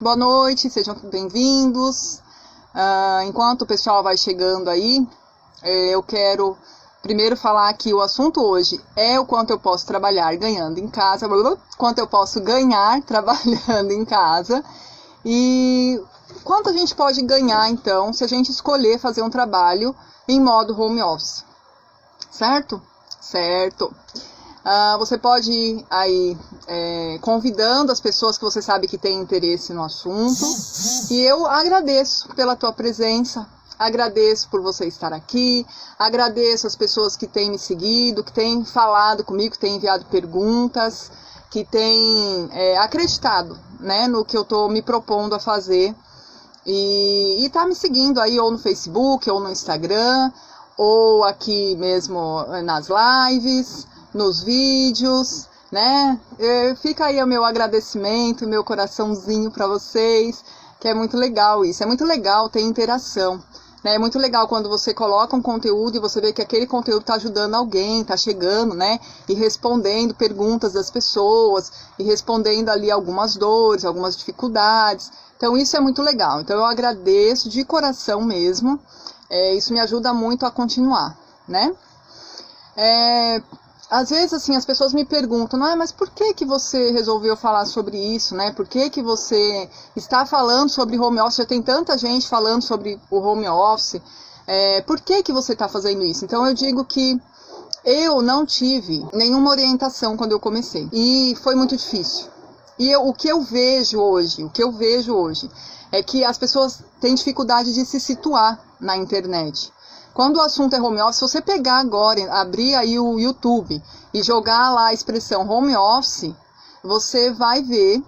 Boa noite, sejam bem-vindos. Enquanto o pessoal vai chegando aí, eu quero primeiro falar que o assunto hoje é o quanto eu posso trabalhar ganhando em casa, quanto eu posso ganhar trabalhando em casa e quanto a gente pode ganhar, então, se a gente escolher fazer um trabalho em modo home office, certo? Certo. Você pode ir aí convidando as pessoas que você sabe que têm interesse no assunto. E eu agradeço pela tua presença, agradeço por você estar aqui, agradeço as pessoas que têm me seguido, que têm falado comigo, que têm enviado perguntas, que têm acreditado, né, no que eu estou me propondo a fazer. E tá me seguindo aí ou no Facebook, ou no Instagram, ou aqui mesmo nas lives, nos vídeos, né? Fica aí o meu agradecimento, o meu coraçãozinho para vocês, que é muito legal isso. É muito legal ter interação, né? É muito legal quando você coloca um conteúdo e você vê que aquele conteúdo está ajudando alguém, está chegando, né? E respondendo perguntas das pessoas, e respondendo ali algumas dores, algumas dificuldades. Então isso é muito legal. Então eu agradeço de coração mesmo. Isso me ajuda muito a continuar, né? Às vezes, assim, as pessoas me perguntam, mas por que você resolveu falar sobre isso, né? Por que você está falando sobre home office? Já tem tanta gente falando sobre o home office. Por que você está fazendo isso? Então, eu digo que eu não tive nenhuma orientação quando eu comecei. E foi muito difícil. E o que eu vejo hoje é que as pessoas têm dificuldade de se situar na internet. Quando o assunto é home office, se você pegar agora, abrir aí o YouTube e jogar lá a expressão home office, você vai ver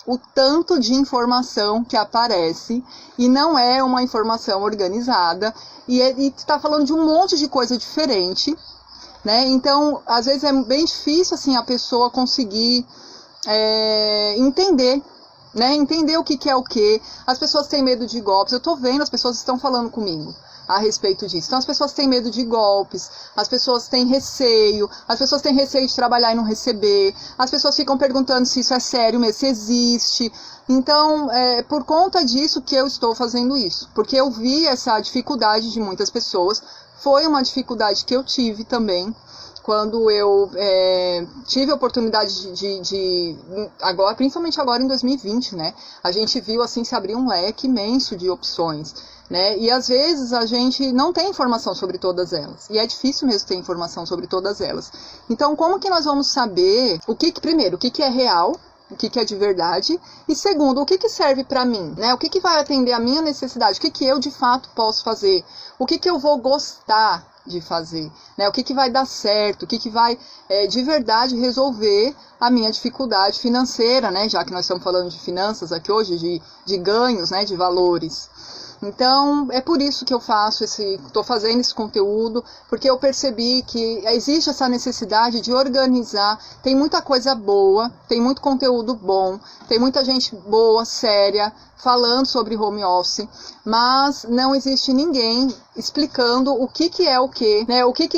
o tanto de informação que aparece e não é uma informação organizada e está falando de um monte de coisa diferente, né? Então, às vezes é bem difícil assim, a pessoa conseguir entender, né? Entender o que é o que. As pessoas têm medo de golpes. Eu estou vendo, as pessoas estão falando comigo a respeito disso. Então as pessoas têm medo de golpes, as pessoas têm receio de trabalhar e não receber, as pessoas ficam perguntando se isso é sério mesmo, se existe. Então, por conta disso que eu estou fazendo isso, porque eu vi essa dificuldade de muitas pessoas, foi uma dificuldade que eu tive também, quando eu tive a oportunidade agora, principalmente agora em 2020, né? A gente viu assim se abrir um leque imenso de opções, né? E às vezes a gente não tem informação sobre todas elas. E é difícil mesmo ter informação sobre todas elas. Então, como que nós vamos saber primeiro, o que é real? O que é de verdade, e segundo, o que serve para mim, né? O que vai atender a minha necessidade, o que eu de fato posso fazer, o que eu vou gostar de fazer, né? O que vai dar certo, o que vai de verdade resolver a minha dificuldade financeira, né? Já que nós estamos falando de finanças aqui hoje, de ganhos, né? De valores. Então, é por isso que eu estou fazendo esse conteúdo, porque eu percebi que existe essa necessidade de organizar, tem muita coisa boa, tem muito conteúdo bom, tem muita gente boa, séria, falando sobre home office, mas não existe ninguém explicando o que é o que, né? O que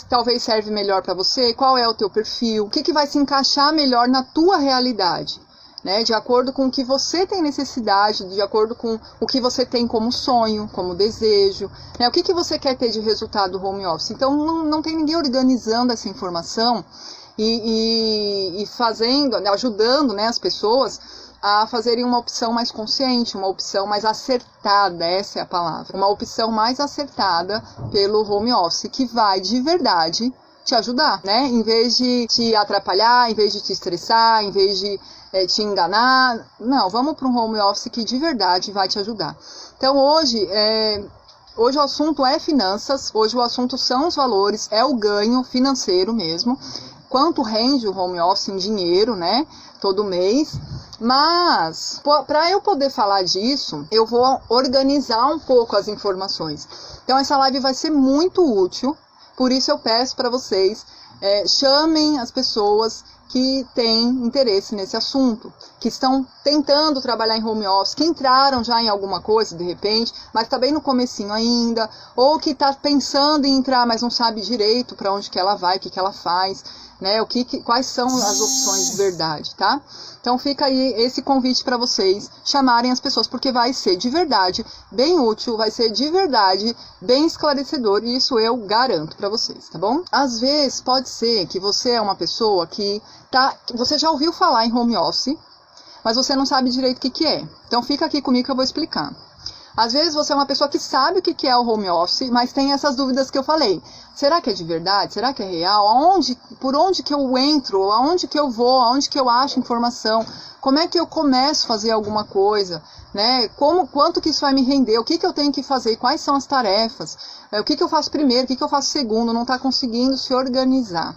talvez serve melhor para você, qual é o teu perfil, o que vai se encaixar melhor na tua realidade, né, de acordo com o que você tem necessidade, de acordo com o que você tem como sonho, como desejo, né, o que você quer ter de resultado do home office. Então não tem ninguém organizando essa informação e fazendo, né, ajudando, né, as pessoas a fazerem uma opção mais consciente, uma opção mais acertada, essa é a palavra, uma opção mais acertada pelo home office, que vai de verdade te ajudar, né, em vez de te atrapalhar, em vez de te estressar, em vez de te enganar. Não, vamos para um home office que de verdade vai te ajudar. Então hoje o assunto é finanças, hoje o assunto são os valores, é o ganho financeiro mesmo, quanto rende o home office em dinheiro, né, todo mês. Mas, para eu poder falar disso, eu vou organizar um pouco as informações. Então essa live vai ser muito útil, por isso eu peço para vocês, chamem as pessoas que têm interesse nesse assunto, que estão tentando trabalhar em home office, que entraram já em alguma coisa de repente, mas está bem no comecinho ainda, ou que está pensando em entrar, mas não sabe direito para onde que ela vai, o que ela faz. né? Quais são as opções de verdade, tá? Então fica aí esse convite para vocês chamarem as pessoas, porque vai ser de verdade bem útil, vai ser de verdade bem esclarecedor, e isso eu garanto para vocês, tá bom? Às vezes pode ser que você é uma pessoa que você já ouviu falar em home office, mas você não sabe direito o que é. Então fica aqui comigo que eu vou explicar. Às vezes você é uma pessoa que sabe o que é o home office, mas tem essas dúvidas que eu falei. Será que é de verdade? Será que é real? Por onde que eu entro? Aonde que eu vou? Aonde que eu acho informação? Como é que eu começo a fazer alguma coisa? Né? Quanto que isso vai me render? O que eu tenho que fazer? Quais são as tarefas? O que eu faço primeiro? O que eu faço segundo? Não está conseguindo se organizar.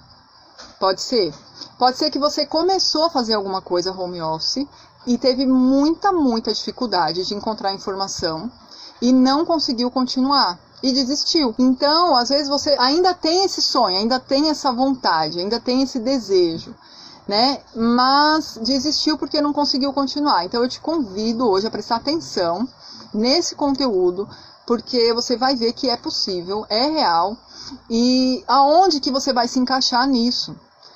Pode ser? Pode ser que você começou a fazer alguma coisa home office e teve muita dificuldade de encontrar informação e não conseguiu continuar e desistiu. Então, às vezes você ainda tem esse sonho, ainda tem essa vontade, ainda tem esse desejo, né? Mas desistiu porque não conseguiu continuar. Então eu te convido hoje a prestar atenção nesse conteúdo, porque você vai ver que é possível, é real, e aonde que você vai se encaixar nisso.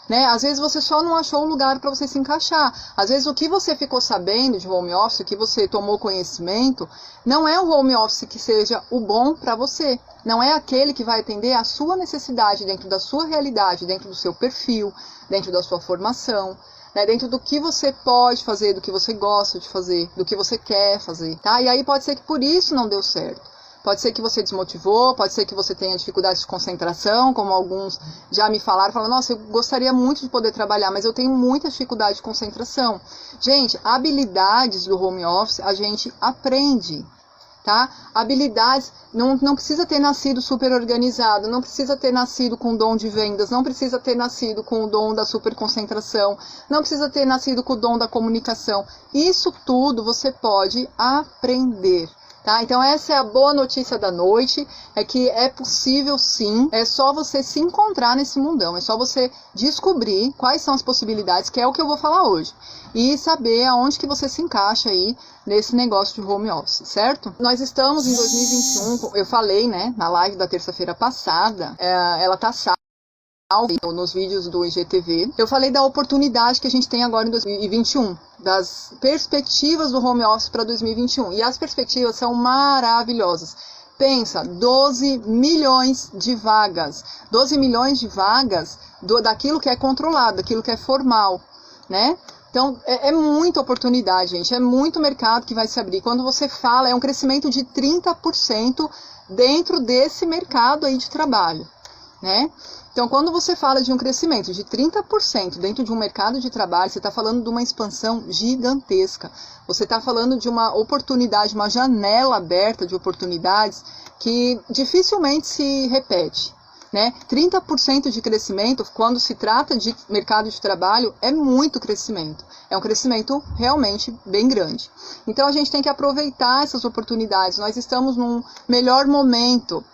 Né? Às vezes você só não achou um lugar para você se encaixar. Às vezes o que você ficou sabendo de home office, o que você tomou conhecimento, não é o home office que seja o bom para você. Não é aquele que vai atender a sua necessidade dentro da sua realidade, dentro do seu perfil, dentro da sua formação, né? Dentro do que você pode fazer, do que você gosta de fazer, do que você quer fazer. Tá? E aí pode ser que por isso não deu certo. Pode ser que você desmotivou, pode ser que você tenha dificuldade de concentração, como alguns já me falaram, nossa, eu gostaria muito de poder trabalhar, mas eu tenho muita dificuldade de concentração. Gente, habilidades do home office a gente aprende, tá? Habilidades, não precisa ter nascido super organizado, não precisa ter nascido com o dom de vendas, não precisa ter nascido com o dom da super concentração, não precisa ter nascido com o dom da comunicação. Isso tudo você pode aprender. Tá? Então essa é a boa notícia da noite, é que é possível sim, é só você se encontrar nesse mundão, é só você descobrir quais são as possibilidades, que é o que eu vou falar hoje, e saber aonde que você se encaixa aí nesse negócio de home office, certo? Nós estamos em 2021, eu falei, né, na live da terça-feira passada, ela tá salva nos vídeos do IGTV, eu falei da oportunidade que a gente tem agora em 2021, das perspectivas do home office para 2021, e as perspectivas são maravilhosas. Pensa, 12 milhões de vagas, 12 milhões de vagas daquilo que é controlado, daquilo que é formal, né? Então, é muita oportunidade, gente, é muito mercado que vai se abrir. Quando você fala, é um crescimento de 30% dentro desse mercado aí de trabalho, né? Então, quando você fala de um crescimento de 30% dentro de um mercado de trabalho, você está falando de uma expansão gigantesca. Você está falando de uma oportunidade, uma janela aberta de oportunidades que dificilmente se repete, né? 30% de crescimento, quando se trata de mercado de trabalho, é muito crescimento. É um crescimento realmente bem grande. Então, a gente tem que aproveitar essas oportunidades. Nós estamos num melhor momento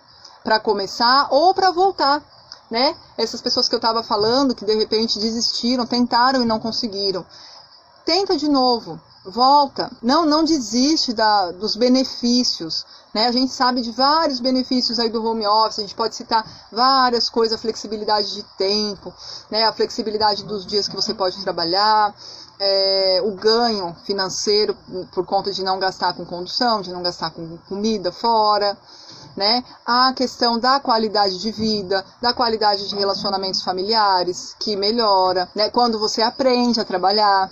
para começar ou para voltar. Né? Essas pessoas que eu estava falando, que de repente desistiram, tentaram e não conseguiram. Tenta de novo, volta, não desiste dos benefícios. Né? A gente sabe de vários benefícios aí do home office, a gente pode citar várias coisas, a flexibilidade de tempo, né? A flexibilidade dos dias que você pode trabalhar, o ganho financeiro por conta de não gastar com condução, de não gastar com comida fora, né? A questão da qualidade de vida, da qualidade de relacionamentos familiares, que melhora, né? Quando você aprende a trabalhar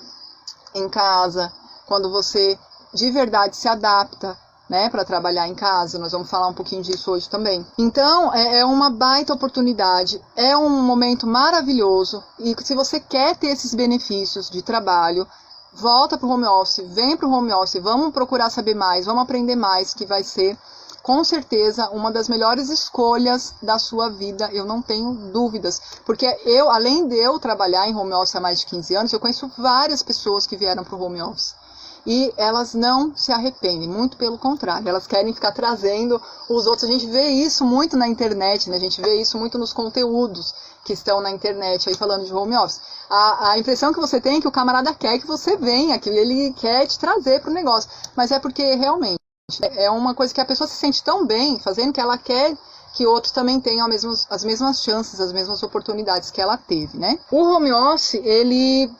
em casa, quando você de verdade se adapta, né, para trabalhar em casa. Nós vamos falar um pouquinho disso hoje também. Então, é uma baita oportunidade, é um momento maravilhoso, e se você quer ter esses benefícios de trabalho, volta para o home office, vem para o home office, vamos procurar saber mais, vamos aprender mais, que vai ser com certeza uma das melhores escolhas da sua vida, eu não tenho dúvidas, porque além de eu trabalhar em home office há mais de 15 anos, eu conheço várias pessoas que vieram para o home office, e elas não se arrependem, muito pelo contrário, elas querem ficar trazendo os outros. A gente vê isso muito na internet, né? A gente vê isso muito nos conteúdos que estão na internet aí falando de home office. A impressão que você tem é que o camarada quer que você venha, que ele quer te trazer para o negócio, mas é porque realmente é uma coisa que a pessoa se sente tão bem fazendo que ela quer que outros também tenham as mesmas chances, as mesmas oportunidades que ela teve, né? O home office, ele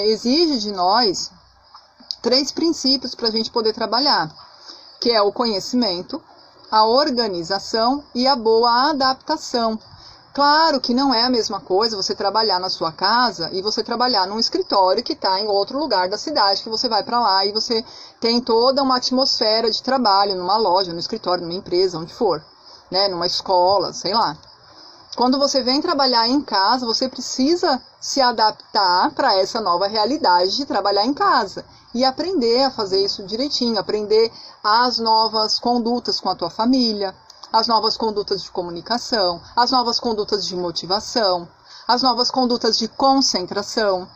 exige de nós 3 princípios para a gente poder trabalhar, que é o conhecimento, a organização e a boa adaptação. Claro que não é a mesma coisa você trabalhar na sua casa e você trabalhar num escritório que está em outro lugar da cidade, que você vai para lá e você tem toda uma atmosfera de trabalho numa loja, no escritório, numa empresa, onde for, né, numa escola, sei lá. Quando você vem trabalhar em casa, você precisa se adaptar para essa nova realidade de trabalhar em casa e aprender a fazer isso direitinho, aprender as novas condutas com a tua família, as novas condutas de comunicação, as novas condutas de motivação, as novas condutas de concentração,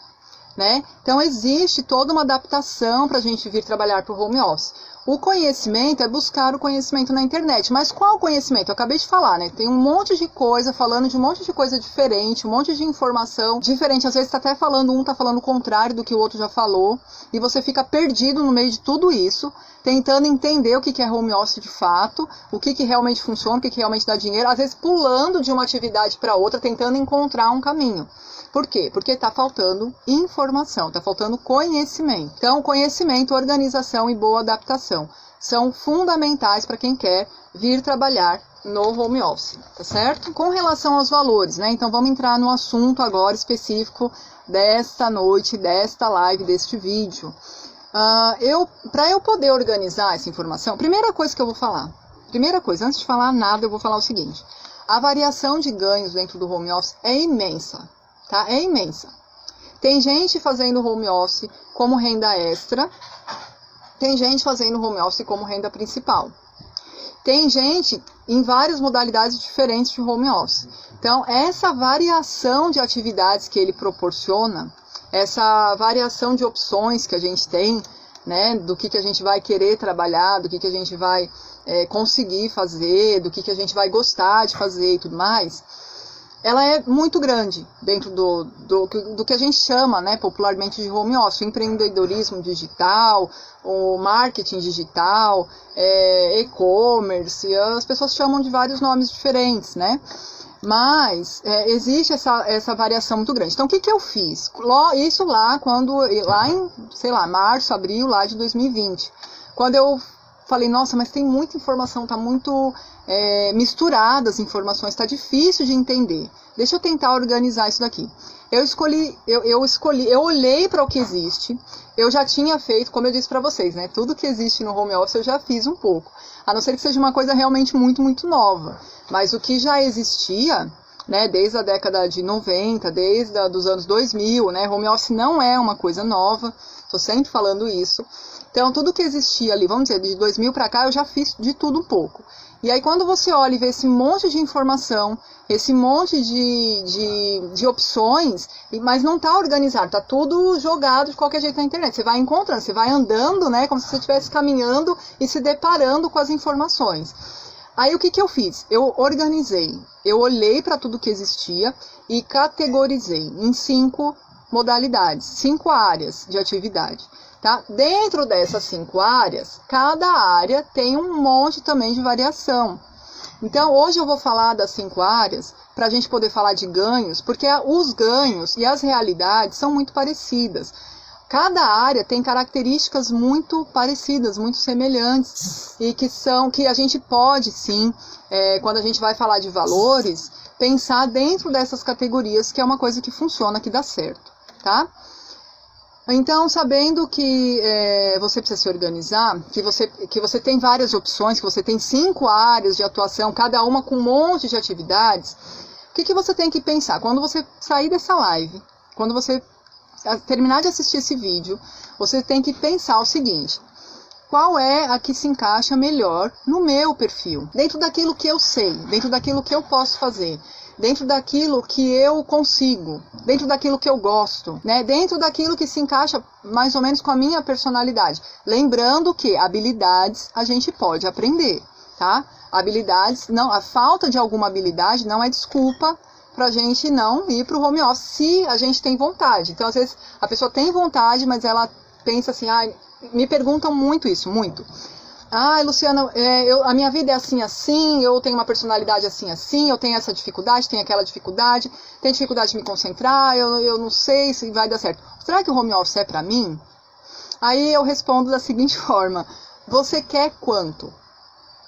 né? Então existe toda uma adaptação para a gente vir trabalhar para o home office. O conhecimento é buscar o conhecimento na internet. Mas qual conhecimento? Eu acabei de falar, né? Tem um monte de coisa, falando de um monte de coisa diferente, um monte de informação diferente. Às vezes tá até falando, um tá falando o contrário do que o outro já falou. E você fica perdido no meio de tudo isso, tentando entender o que é home office de fato, o que realmente funciona, o que realmente dá dinheiro. Às vezes pulando de uma atividade para outra, tentando encontrar um caminho. Por quê? Porque está faltando informação, está faltando conhecimento. Então, conhecimento, organização e boa adaptação são fundamentais para quem quer vir trabalhar no home office, tá certo? Com relação aos valores, né? Então, vamos entrar no assunto agora específico desta noite, desta live, deste vídeo. Para eu poder organizar essa informação, primeira coisa que eu vou falar, antes de falar nada, eu vou falar o seguinte: a variação de ganhos dentro do home office é imensa. Tá? É imensa. Tem gente fazendo home office como renda extra, tem gente fazendo home office como renda principal. Tem gente em várias modalidades diferentes de home office. Então, essa variação de atividades que ele proporciona, essa variação de opções que a gente tem, né, do que a gente vai querer trabalhar, do que a gente vai conseguir fazer, do que a gente vai gostar de fazer e tudo mais, ela é muito grande dentro do que a gente chama, né, popularmente de home office, o empreendedorismo digital, o marketing digital, e-commerce, as pessoas chamam de vários nomes diferentes, né? Mas existe essa variação muito grande. Então, o que eu fiz? Isso lá em, sei lá, março, abril lá de 2020, quando eu falei, nossa, mas tem muita informação, tá muito misturada as informações, está difícil de entender. Deixa eu tentar organizar isso daqui. Eu olhei para o que existe, eu já tinha feito, como eu disse para vocês, né? Tudo que existe no home office eu já fiz um pouco. A não ser que seja uma coisa realmente muito, muito nova. Mas o que já existia, né, desde a década de 90, desde os anos 2000, né? Home office não é uma coisa nova, estou sempre falando isso. Então, tudo que existia ali, vamos dizer, de 2000 para cá, eu já fiz de tudo um pouco. E aí, quando você olha e vê esse monte de informação, esse monte de opções, mas não está organizado, está tudo jogado de qualquer jeito na internet. Você vai encontrando, você vai andando, né, como se você estivesse caminhando e se deparando com as informações. Aí, o que eu fiz? Eu organizei, eu olhei para tudo que existia e categorizei em 5 modalidades, 5 áreas de atividade. Tá? Dentro dessas 5 áreas, cada área tem um monte também de variação. Então, hoje eu vou falar das 5 áreas para a gente poder falar de ganhos, porque os ganhos e as realidades são muito parecidas. Cada área tem características muito parecidas, muito semelhantes, e que a gente pode, sim, quando a gente vai falar de valores, pensar dentro dessas categorias, que é uma coisa que funciona, que dá certo, tá? Então, sabendo que você precisa se organizar, que você tem várias opções, que você tem 5 áreas de atuação, cada uma com um monte de atividades, o que você tem que pensar? Quando você sair dessa live, quando você terminar de assistir esse vídeo, você tem que pensar o seguinte: qual é a que se encaixa melhor no meu perfil? Dentro daquilo que eu sei, dentro daquilo que eu posso fazer, dentro daquilo que eu consigo, dentro daquilo que eu gosto, né? Dentro daquilo que se encaixa mais ou menos com a minha personalidade. Lembrando que habilidades a gente pode aprender, tá? Habilidades, não, a falta de alguma habilidade não é desculpa para a gente não ir para o home office se a gente tem vontade. Então, às vezes, a pessoa tem vontade, mas ela pensa assim, me perguntam muito isso, muito. Luciana, a minha vida é assim, assim, eu tenho uma personalidade assim, assim, eu tenho essa dificuldade, tenho aquela dificuldade, tenho dificuldade de me concentrar, eu não sei se vai dar certo. Será que o home office é pra mim? Aí eu respondo da seguinte forma: você quer quanto?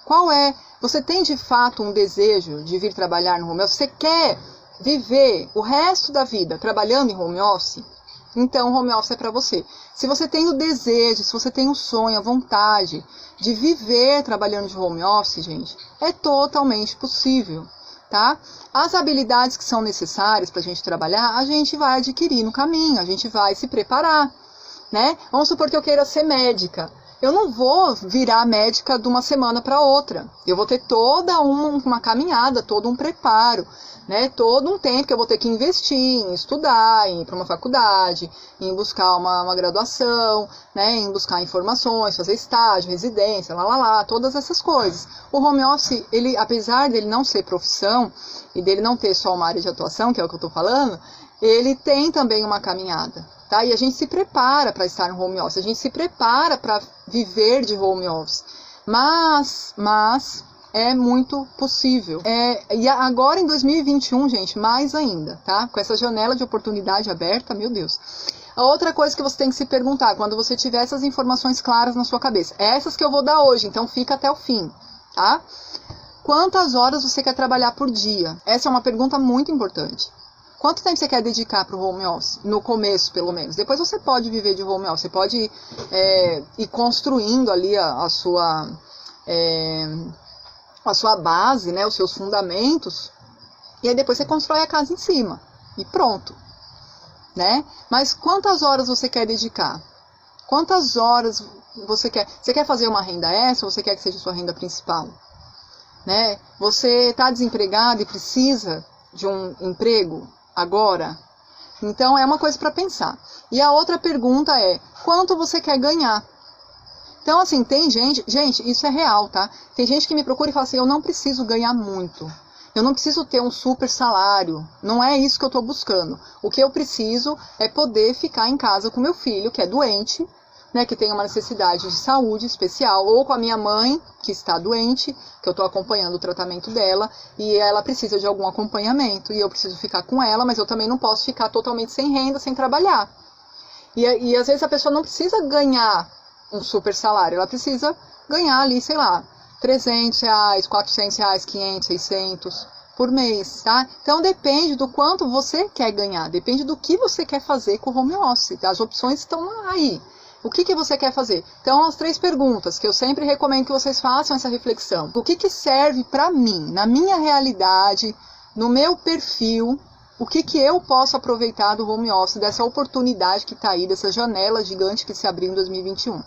Qual é? Você tem de fato um desejo de vir trabalhar no home office? Você quer viver o resto da vida trabalhando em home office? Então, o home office é para você. Se você tem o desejo, se você tem o sonho, a vontade de viver trabalhando de home office, gente, é totalmente possível, tá? As habilidades que são necessárias para a gente trabalhar, a gente vai adquirir no caminho, a gente vai se preparar, né? Vamos supor que eu queira ser médica. Eu não vou virar médica de uma semana para outra. Eu vou ter toda uma caminhada, todo um preparo, né? Todo um tempo que eu vou ter que investir em estudar, em ir para uma faculdade, em buscar uma graduação, né? Em buscar informações, fazer estágio, residência, todas essas coisas. O home office, ele, apesar dele não ser profissão e dele não ter só uma área de atuação, que é o que eu estou falando, ele tem também uma caminhada. Tá? E a gente se prepara para estar no home office, a gente se prepara para viver de home office, mas é muito possível. E agora em 2021, gente, mais ainda, tá? Com essa janela de oportunidade aberta, meu Deus. A outra coisa que você tem que se perguntar, quando você tiver essas informações claras na sua cabeça, essas que eu vou dar hoje, então fica até o fim, tá? Quantas horas você quer trabalhar por dia? Essa é uma pergunta muito importante. Quanto tempo você quer dedicar para o home office? No começo, pelo menos. Depois você pode viver de home office. Você pode ir construindo ali a sua base, né? Os seus fundamentos. E aí depois você constrói a casa em cima. E pronto. Né? Mas quantas horas você quer dedicar? Quantas horas você quer? Você quer fazer uma renda extra ou você quer que seja sua renda principal? Né? Você está desempregado e precisa de um emprego agora? Então é uma coisa para pensar. E a outra pergunta é: quanto você quer ganhar? Então assim, tem gente, isso é real, tá? Tem gente que me procura e fala assim: eu não preciso ganhar muito. Eu não preciso ter um super salário. Não é isso que eu estou buscando. O que eu preciso é poder ficar em casa com meu filho, que é doente, né, que tem uma necessidade de saúde especial, ou com a minha mãe, que está doente, que eu estou acompanhando o tratamento dela, e ela precisa de algum acompanhamento, e eu preciso ficar com ela, mas eu também não posso ficar totalmente sem renda, sem trabalhar. E às vezes a pessoa não precisa ganhar um super salário, ela precisa ganhar ali, sei lá, R$300, R$400, 500, 600 por mês, tá? Então depende do quanto você quer ganhar, depende do que você quer fazer com o home office, tá? As opções estão aí. O que você quer fazer? Então, as 3 perguntas que eu sempre recomendo que vocês façam essa reflexão. O que serve para mim, na minha realidade, no meu perfil, o que eu posso aproveitar do home office, dessa oportunidade que está aí, dessa janela gigante que se abriu em 2021?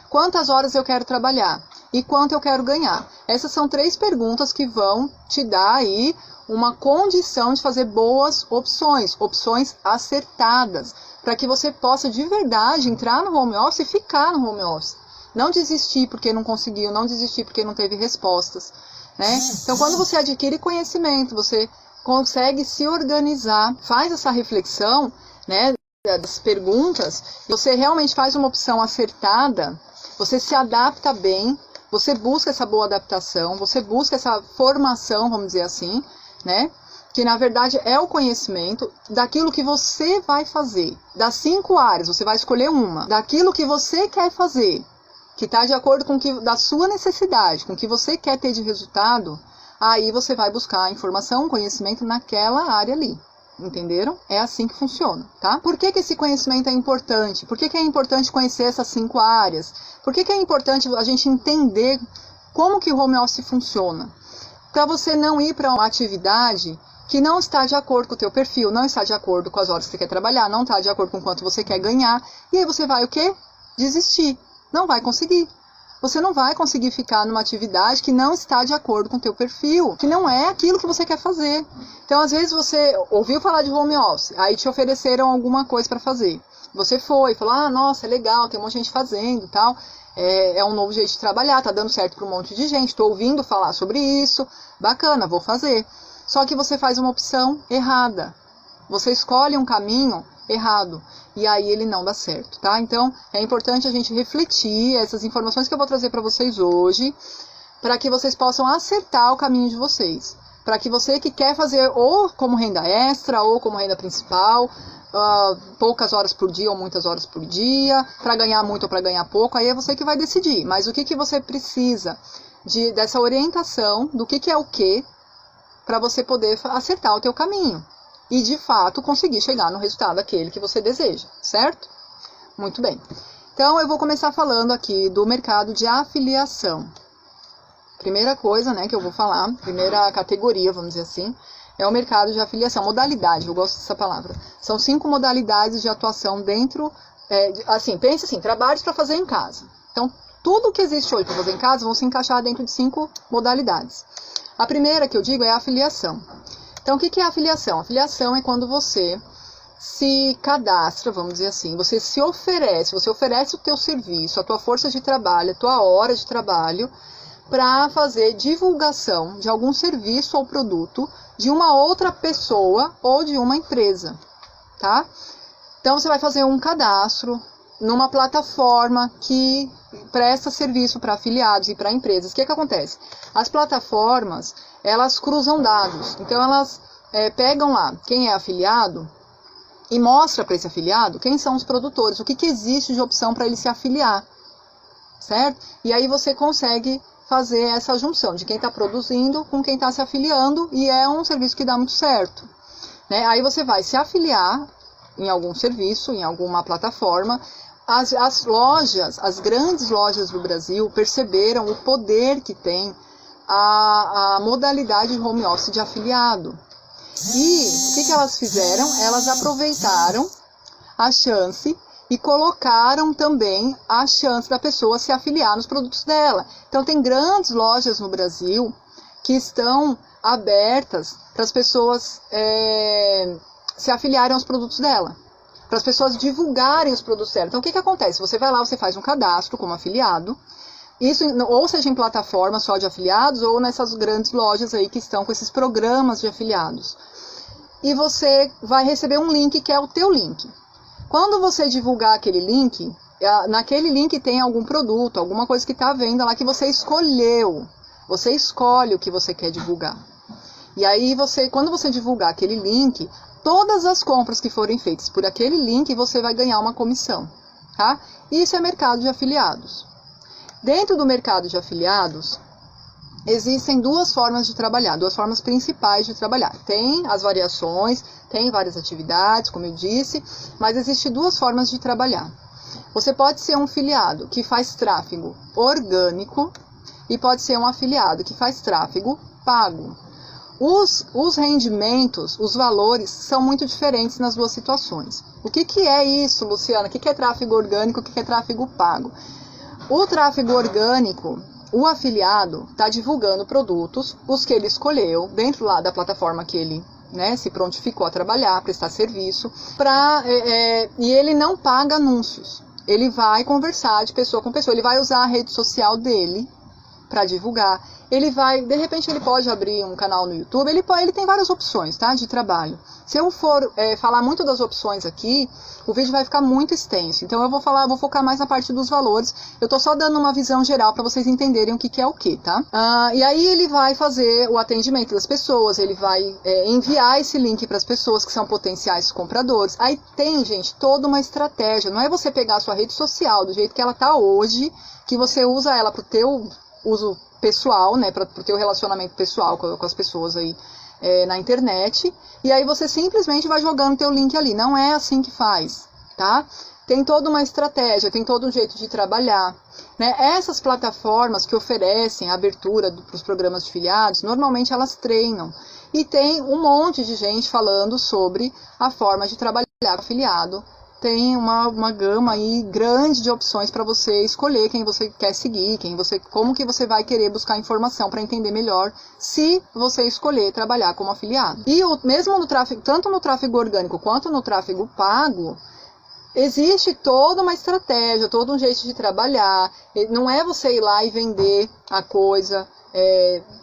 Quantas horas eu quero trabalhar? E quanto eu quero ganhar? Essas são 3 perguntas que vão te dar aí uma condição de fazer boas opções acertadas, para que você possa de verdade entrar no home office e ficar no home office. Não desistir porque não conseguiu, não desistir porque não teve respostas, né? Então, quando você adquire conhecimento, você consegue se organizar, faz essa reflexão, né, das perguntas, você realmente faz uma opção acertada, você se adapta bem, você busca essa boa adaptação, você busca essa formação, vamos dizer assim, né? Que na verdade é o conhecimento daquilo que você vai fazer. Das 5 áreas, você vai escolher uma. Daquilo que você quer fazer, que está de acordo com da sua necessidade, com o que você quer ter de resultado, aí você vai buscar informação, conhecimento naquela área ali. Entenderam? É assim que funciona, tá? Por que esse conhecimento é importante? Por que é importante conhecer essas 5 áreas? Por que é importante a gente entender como que o home office funciona? Para você não ir para uma atividade que não está de acordo com o teu perfil, não está de acordo com as horas que você quer trabalhar, não está de acordo com quanto você quer ganhar, e aí você vai o quê? Desistir. Não vai conseguir. Você não vai conseguir ficar numa atividade que não está de acordo com o teu perfil, que não é aquilo que você quer fazer. Então, às vezes você ouviu falar de home office, aí te ofereceram alguma coisa para fazer. Você foi, falou, nossa, é legal, tem um monte de gente fazendo e tal. É um novo jeito de trabalhar, tá dando certo para um monte de gente, estou ouvindo falar sobre isso, bacana, vou fazer. Só que você faz uma opção errada. Você escolhe um caminho errado. E aí ele não dá certo, tá? Então, é importante a gente refletir essas informações que eu vou trazer para vocês hoje, para que vocês possam acertar o caminho de vocês. Para que você que quer fazer ou como renda extra, ou como renda principal, poucas horas por dia ou muitas horas por dia, para ganhar muito ou para ganhar pouco, aí é você que vai decidir. Mas o que você precisa dessa orientação do que é o que, para você poder acertar o teu caminho. E, de fato, conseguir chegar no resultado aquele que você deseja, certo? Muito bem. Então, eu vou começar falando aqui do mercado de afiliação. Primeira coisa, né, que eu vou falar, primeira categoria, vamos dizer assim, é o mercado de afiliação. Modalidade, eu gosto dessa palavra. São 5 modalidades de atuação dentro, pense assim, trabalhos para fazer em casa. Então, tudo que existe hoje para fazer em casa vão se encaixar dentro de 5 modalidades. A primeira que eu digo é a afiliação. Então, o que é a afiliação? A afiliação é quando você se cadastra, vamos dizer assim, você oferece o teu serviço, a tua força de trabalho, a tua hora de trabalho, para fazer divulgação de algum serviço ou produto de uma outra pessoa ou de uma empresa, tá? Então, você vai fazer um cadastro numa plataforma que presta serviço para afiliados e para empresas. O que acontece? As plataformas, elas cruzam dados. Então, elas pegam lá quem é afiliado e mostra para esse afiliado quem são os produtores, o que existe de opção para ele se afiliar, certo? E aí você consegue fazer essa junção de quem está produzindo com quem está se afiliando, e é um serviço que dá muito certo, né? Aí você vai se afiliar em algum serviço, em alguma plataforma. As grandes lojas do Brasil perceberam o poder que tem a modalidade de home office de afiliado. E o que elas fizeram? Elas aproveitaram a chance e colocaram também a chance da pessoa se afiliar nos produtos dela. Então, tem grandes lojas no Brasil que estão abertas para as pessoas se afiliarem aos produtos dela, para as pessoas divulgarem os produtos dela. Então, o que acontece? Você vai lá, você faz um cadastro como afiliado, isso ou seja em plataforma só de afiliados, ou nessas grandes lojas aí que estão com esses programas de afiliados. E você vai receber um link que é o teu link. Quando você divulgar aquele link, naquele link tem algum produto, alguma coisa que está à venda lá que você escolheu. Você escolhe o que você quer divulgar. E aí, quando você divulgar aquele link, todas as compras que forem feitas por aquele link, você vai ganhar uma comissão, tá? Isso é mercado de afiliados. Dentro do mercado de afiliados, existem duas formas de trabalhar, duas formas principais de trabalhar. Tem as variações, tem várias atividades, como eu disse, mas existem duas formas de trabalhar. Você pode ser um afiliado que faz tráfego orgânico e pode ser um afiliado que faz tráfego pago. Os rendimentos, os valores são muito diferentes nas duas situações. O que é isso, Luciana? O que é tráfego orgânico? O que é tráfego pago? O tráfego orgânico, o afiliado está divulgando produtos, os que ele escolheu, dentro lá da plataforma que ele se prontificou a trabalhar, prestar serviço, e ele não paga anúncios. Ele vai conversar de pessoa com pessoa, ele vai usar a rede social dele para divulgar. De repente ele pode abrir um canal no YouTube, ele tem várias opções, tá, de trabalho. Se eu for falar muito das opções aqui, o vídeo vai ficar muito extenso. Então eu vou focar mais na parte dos valores. Eu tô só dando uma visão geral para vocês entenderem o que é o que, tá? E aí ele vai fazer o atendimento das pessoas, ele vai enviar esse link para as pessoas que são potenciais compradores. Aí tem, gente, toda uma estratégia. Não é você pegar a sua rede social do jeito que ela tá hoje, que você usa ela pro teu uso pessoal, né, para o teu relacionamento pessoal com as pessoas aí na internet, e aí você simplesmente vai jogando teu link ali. Não é assim que faz, tá? Tem toda uma estratégia, tem todo um jeito de trabalhar, né? Essas plataformas que oferecem a abertura para os programas de afiliados, normalmente elas treinam, e tem um monte de gente falando sobre a forma de trabalhar com afiliado. Tem uma gama aí grande de opções para você escolher quem você quer seguir, como que você vai querer buscar informação para entender melhor, se você escolher trabalhar como afiliado. E mesmo no tráfego, tanto no tráfego orgânico quanto no tráfego pago, existe toda uma estratégia, todo um jeito de trabalhar. Não é você ir lá e vender a coisa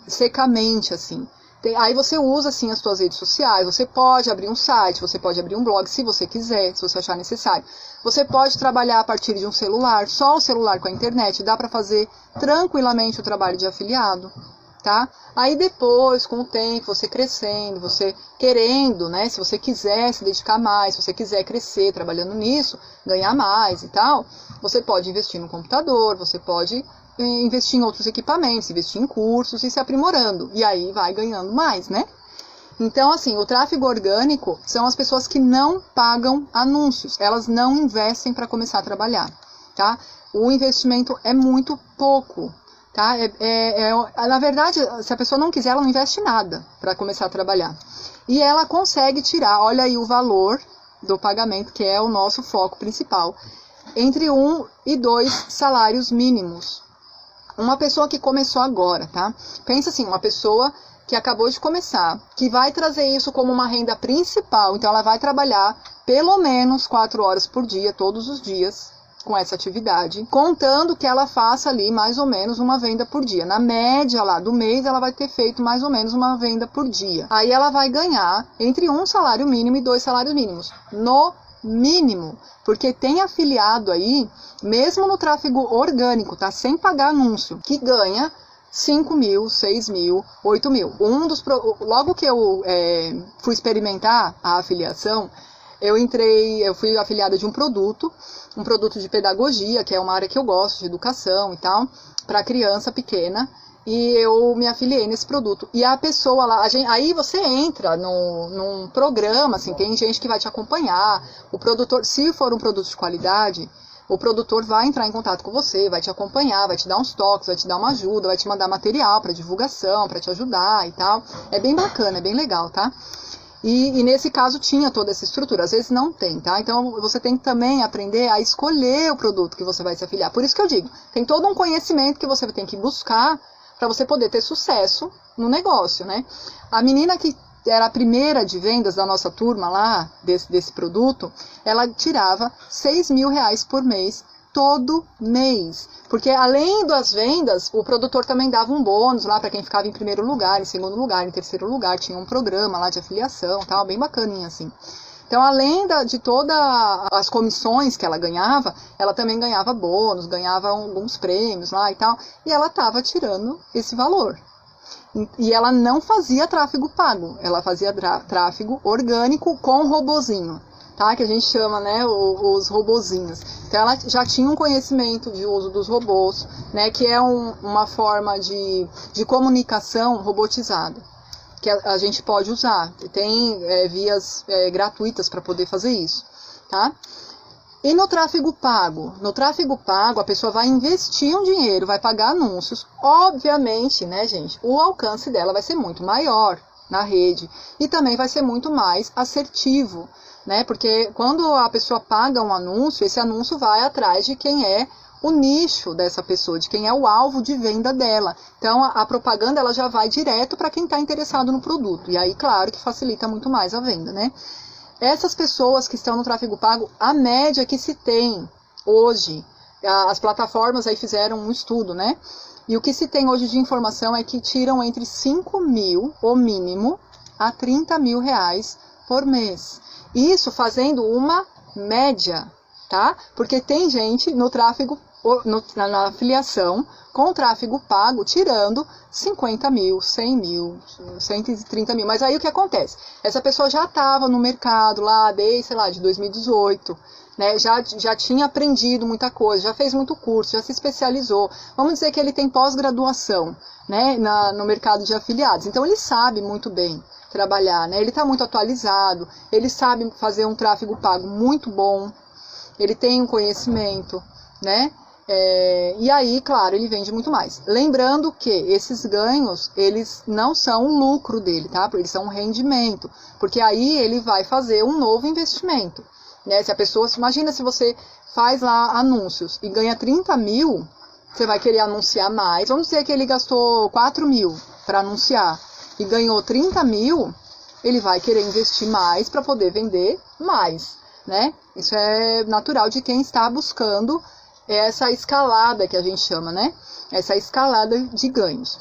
secamente assim. Aí você usa, assim, as suas redes sociais, você pode abrir um site, você pode abrir um blog, se você quiser, se você achar necessário. Você pode trabalhar a partir de um celular, só o celular com a internet, dá para fazer tranquilamente o trabalho de afiliado, tá? Aí depois, com o tempo, você crescendo, você querendo, né, se você quiser se dedicar mais, se você quiser crescer trabalhando nisso, ganhar mais e tal, você pode investir no computador, você pode investir em outros equipamentos, investir em cursos e se aprimorando. E aí vai ganhando mais, né? Então, assim, o tráfego orgânico são as pessoas que não pagam anúncios. Elas não investem para começar a trabalhar, tá? O investimento é muito pouco, tá? Na verdade, se a pessoa não quiser, ela não investe nada para começar a trabalhar. E ela consegue tirar, olha aí o valor do pagamento, que é o nosso foco principal, entre 1 e 2 salários mínimos. Uma pessoa que começou agora, tá? Pensa assim, uma pessoa que acabou de começar, que vai trazer isso como uma renda principal, então ela vai trabalhar pelo menos 4 horas por dia, todos os dias, com essa atividade, contando que ela faça ali mais ou menos uma venda por dia. Na média lá do mês, ela vai ter feito mais ou menos uma venda por dia. Aí ela vai ganhar entre 1 salário mínimo e 2 salários mínimos, no mínimo, porque tem afiliado aí, mesmo no tráfego orgânico, tá? Sem pagar anúncio, que ganha 5 mil, 6 mil, 8 mil. Logo que eu fui experimentar a afiliação, eu fui afiliada de um produto de pedagogia, que é uma área que eu gosto, de educação e tal, para criança pequena, e eu me afiliei nesse produto. E a pessoa lá, aí você entra num programa, assim, tem gente que vai te acompanhar, o produtor, se for um produto de qualidade, o produtor vai entrar em contato com você, vai te acompanhar, vai te dar uns toques, vai te dar uma ajuda, vai te mandar material para divulgação, para te ajudar e tal. É bem bacana, é bem legal, tá? E nesse caso tinha toda essa estrutura, às vezes não tem, tá? Então você tem que também aprender a escolher o produto que você vai se afiliar. Por isso que eu digo, tem todo um conhecimento que você tem que buscar para você poder ter sucesso no negócio, né? A menina que era a primeira de vendas da nossa turma lá, desse produto, ela tirava 6 mil reais por mês, todo mês. Porque além das vendas, o produtor também dava um bônus lá para quem ficava em primeiro lugar, em segundo lugar, em terceiro lugar. Tinha um programa lá de afiliação, tal, bem bacaninha assim. Então, além de todas as comissões que ela ganhava, ela também ganhava bônus, ganhava alguns prêmios lá e tal. E ela estava tirando esse valor. E ela não fazia tráfego pago, ela fazia tráfego orgânico com robozinho, tá? Que a gente chama, né, os robozinhos. Então ela já tinha um conhecimento de uso dos robôs, né, que é uma forma de comunicação robotizada, que a gente pode usar. Tem vias gratuitas para poder fazer isso, tá? E no tráfego pago? No tráfego pago, a pessoa vai investir um dinheiro, vai pagar anúncios. Obviamente, né, gente, o alcance dela vai ser muito maior na rede e também vai ser muito mais assertivo, né? Porque quando a pessoa paga um anúncio, esse anúncio vai atrás de quem é o nicho dessa pessoa, de quem é o alvo de venda dela. Então, a propaganda ela já vai direto para quem está interessado no produto. E aí, claro, que facilita muito mais a venda, né? Essas pessoas que estão no tráfego pago, a média que se tem hoje, as plataformas aí fizeram um estudo, né? E o que se tem hoje de informação é que tiram entre 5 mil, o mínimo, a 30 mil reais por mês. Isso fazendo uma média, tá? Porque tem gente no tráfego, na afiliação, com o tráfego pago, tirando 50 mil, 100 mil, 130 mil. Mas aí o que acontece? Essa pessoa já estava no mercado lá desde, sei lá, de 2018, né? Já tinha aprendido muita coisa, já fez muito curso, já se especializou. Vamos dizer que ele tem pós-graduação, né, no mercado de afiliados. Então ele sabe muito bem trabalhar, né? Ele está muito atualizado, ele sabe fazer um tráfego pago muito bom, ele tem um conhecimento, né? E aí, claro, ele vende muito mais. Lembrando que esses ganhos, eles não são o lucro dele, tá? Eles são um rendimento. Porque aí ele vai fazer um novo investimento, né? Se a pessoa, imagina se você faz lá anúncios e ganha 30 mil, você vai querer anunciar mais. Vamos dizer que ele gastou 4 mil para anunciar e ganhou 30 mil, ele vai querer investir mais para poder vender mais, né? Isso é natural de quem está buscando essa escalada que a gente chama, né? Essa escalada de ganhos.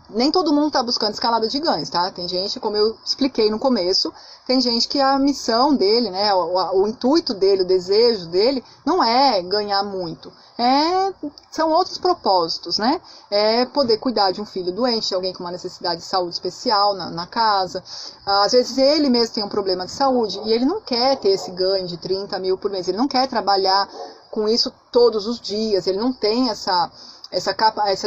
Nem todo mundo está buscando escalada de ganhos, tá? Tem gente, como eu expliquei no começo, tem gente que a missão dele, né, o intuito dele, o desejo dele, não é ganhar muito. São outros propósitos, né? É poder cuidar de um filho doente, de alguém com uma necessidade de saúde especial na casa. Às vezes ele mesmo tem um problema de saúde e ele não quer ter esse ganho de 30 mil por mês. Ele não quer trabalhar com isso todos os dias. Ele não tem essa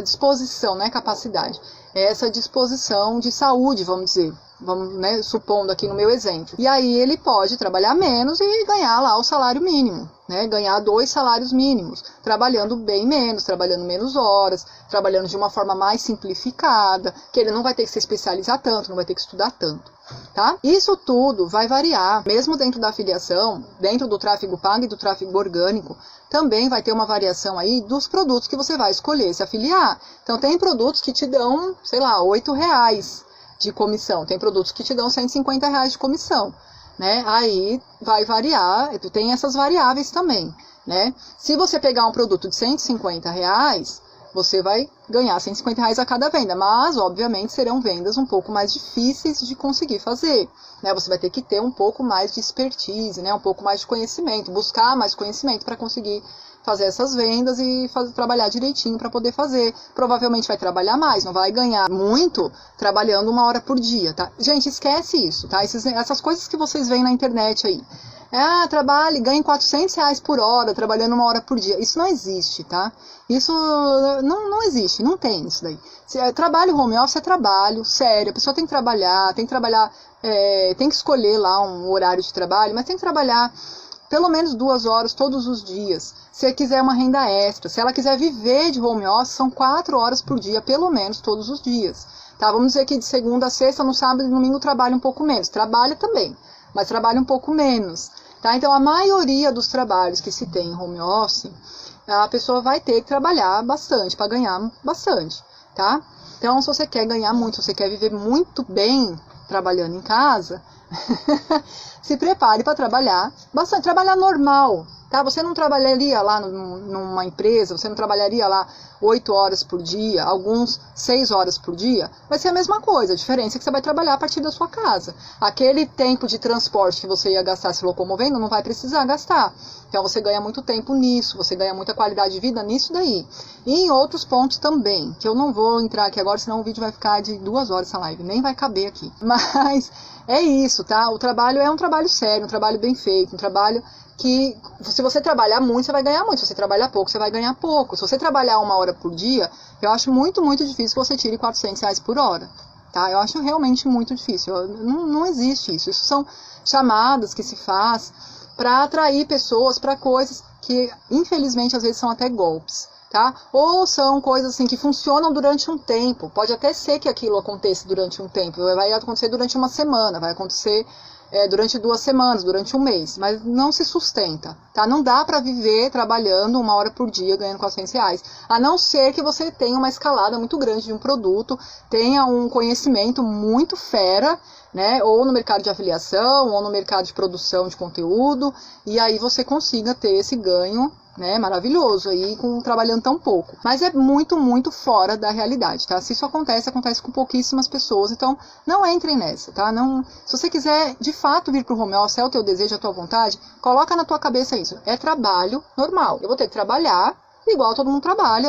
disposição, não é capacidade. É essa disposição de saúde, vamos dizer. Vamos, né, supondo aqui no meu exemplo. E aí ele pode trabalhar menos e ganhar lá o salário mínimo, né, ganhar 2 salários mínimos, trabalhando bem menos, trabalhando menos horas, trabalhando de uma forma mais simplificada, que ele não vai ter que se especializar tanto, não vai ter que estudar tanto, tá? Isso tudo vai variar, mesmo dentro da afiliação, dentro do tráfego pago e do tráfego orgânico, também vai ter uma variação aí dos produtos que você vai escolher se afiliar. Então tem produtos que te dão, sei lá, R$8 de comissão, tem produtos que te dão R$150 de comissão, né? Aí vai variar, tem essas variáveis também, né? Se você pegar um produto de R$150, você vai ganhar R$150 a cada venda, mas obviamente serão vendas um pouco mais difíceis de conseguir fazer, né? Você vai ter que ter um pouco mais de expertise, né? Um pouco mais de conhecimento, buscar mais conhecimento para conseguir fazer essas vendas e trabalhar direitinho para poder fazer. Provavelmente vai trabalhar mais, não vai ganhar muito trabalhando 1 hora por dia, tá? Gente, esquece isso, tá? Essas coisas que vocês veem na internet aí. Trabalhe, ganhe R$400 por hora, trabalhando 1 hora por dia. Isso não existe, tá? Isso não existe, não tem isso daí. Trabalho home office é trabalho, sério, a pessoa tem que trabalhar, tem que escolher lá um horário de trabalho, mas tem que trabalhar pelo menos 2 horas todos os dias. Se quiser uma renda extra, se ela quiser viver de home office, são 4 horas por dia, pelo menos todos os dias. Tá? Vamos dizer que de segunda a sexta, no sábado e no domingo trabalha um pouco menos. Trabalha também, mas trabalha um pouco menos. Tá? Então a maioria dos trabalhos que se tem em home office, a pessoa vai ter que trabalhar bastante para ganhar bastante. Tá? Então se você quer ganhar muito, se você quer viver muito bem trabalhando em casa, se prepare para trabalhar bastante, trabalhar normal, tá? Você não trabalharia lá numa empresa, você não trabalharia lá 8 horas por dia, alguns 6 horas por dia, vai ser a mesma coisa, a diferença é que você vai trabalhar a partir da sua casa. Aquele tempo de transporte que você ia gastar se locomovendo, não vai precisar gastar. Então você ganha muito tempo nisso, você ganha muita qualidade de vida nisso daí. E em outros pontos também, que eu não vou entrar aqui agora, senão o vídeo vai ficar de 2 horas essa live, nem vai caber aqui. Mas é isso, tá? O trabalho é um trabalho sério, um trabalho bem feito, um trabalho que, se você trabalhar muito, você vai ganhar muito. Se você trabalhar pouco, você vai ganhar pouco. Se você trabalhar 1 hora por dia, eu acho muito, muito difícil que você tire R$400 por hora, tá? Eu acho realmente muito difícil. Não existe isso. Isso são chamadas que se faz para atrair pessoas para coisas que, infelizmente, às vezes são até golpes, tá? Ou são coisas assim que funcionam durante um tempo. Pode até ser que aquilo aconteça durante um tempo. Vai acontecer durante 1 semana, vai acontecer durante 2 semanas, durante 1 mês, mas não se sustenta, tá? Não dá para viver trabalhando 1 hora por dia ganhando R$400, a não ser que você tenha uma escalada muito grande de um produto, tenha um conhecimento muito fera, né? Ou no mercado de afiliação, ou no mercado de produção de conteúdo, e aí você consiga ter esse ganho, né, maravilhoso aí, trabalhando tão pouco. Mas é muito, muito fora da realidade, tá? Se isso acontece com pouquíssimas pessoas, então não entrem nessa, tá? Não, se você quiser, de fato, vir pro home office, é o teu desejo, a tua vontade, coloca na tua cabeça isso. É trabalho normal. Eu vou ter que trabalhar igual todo mundo trabalha,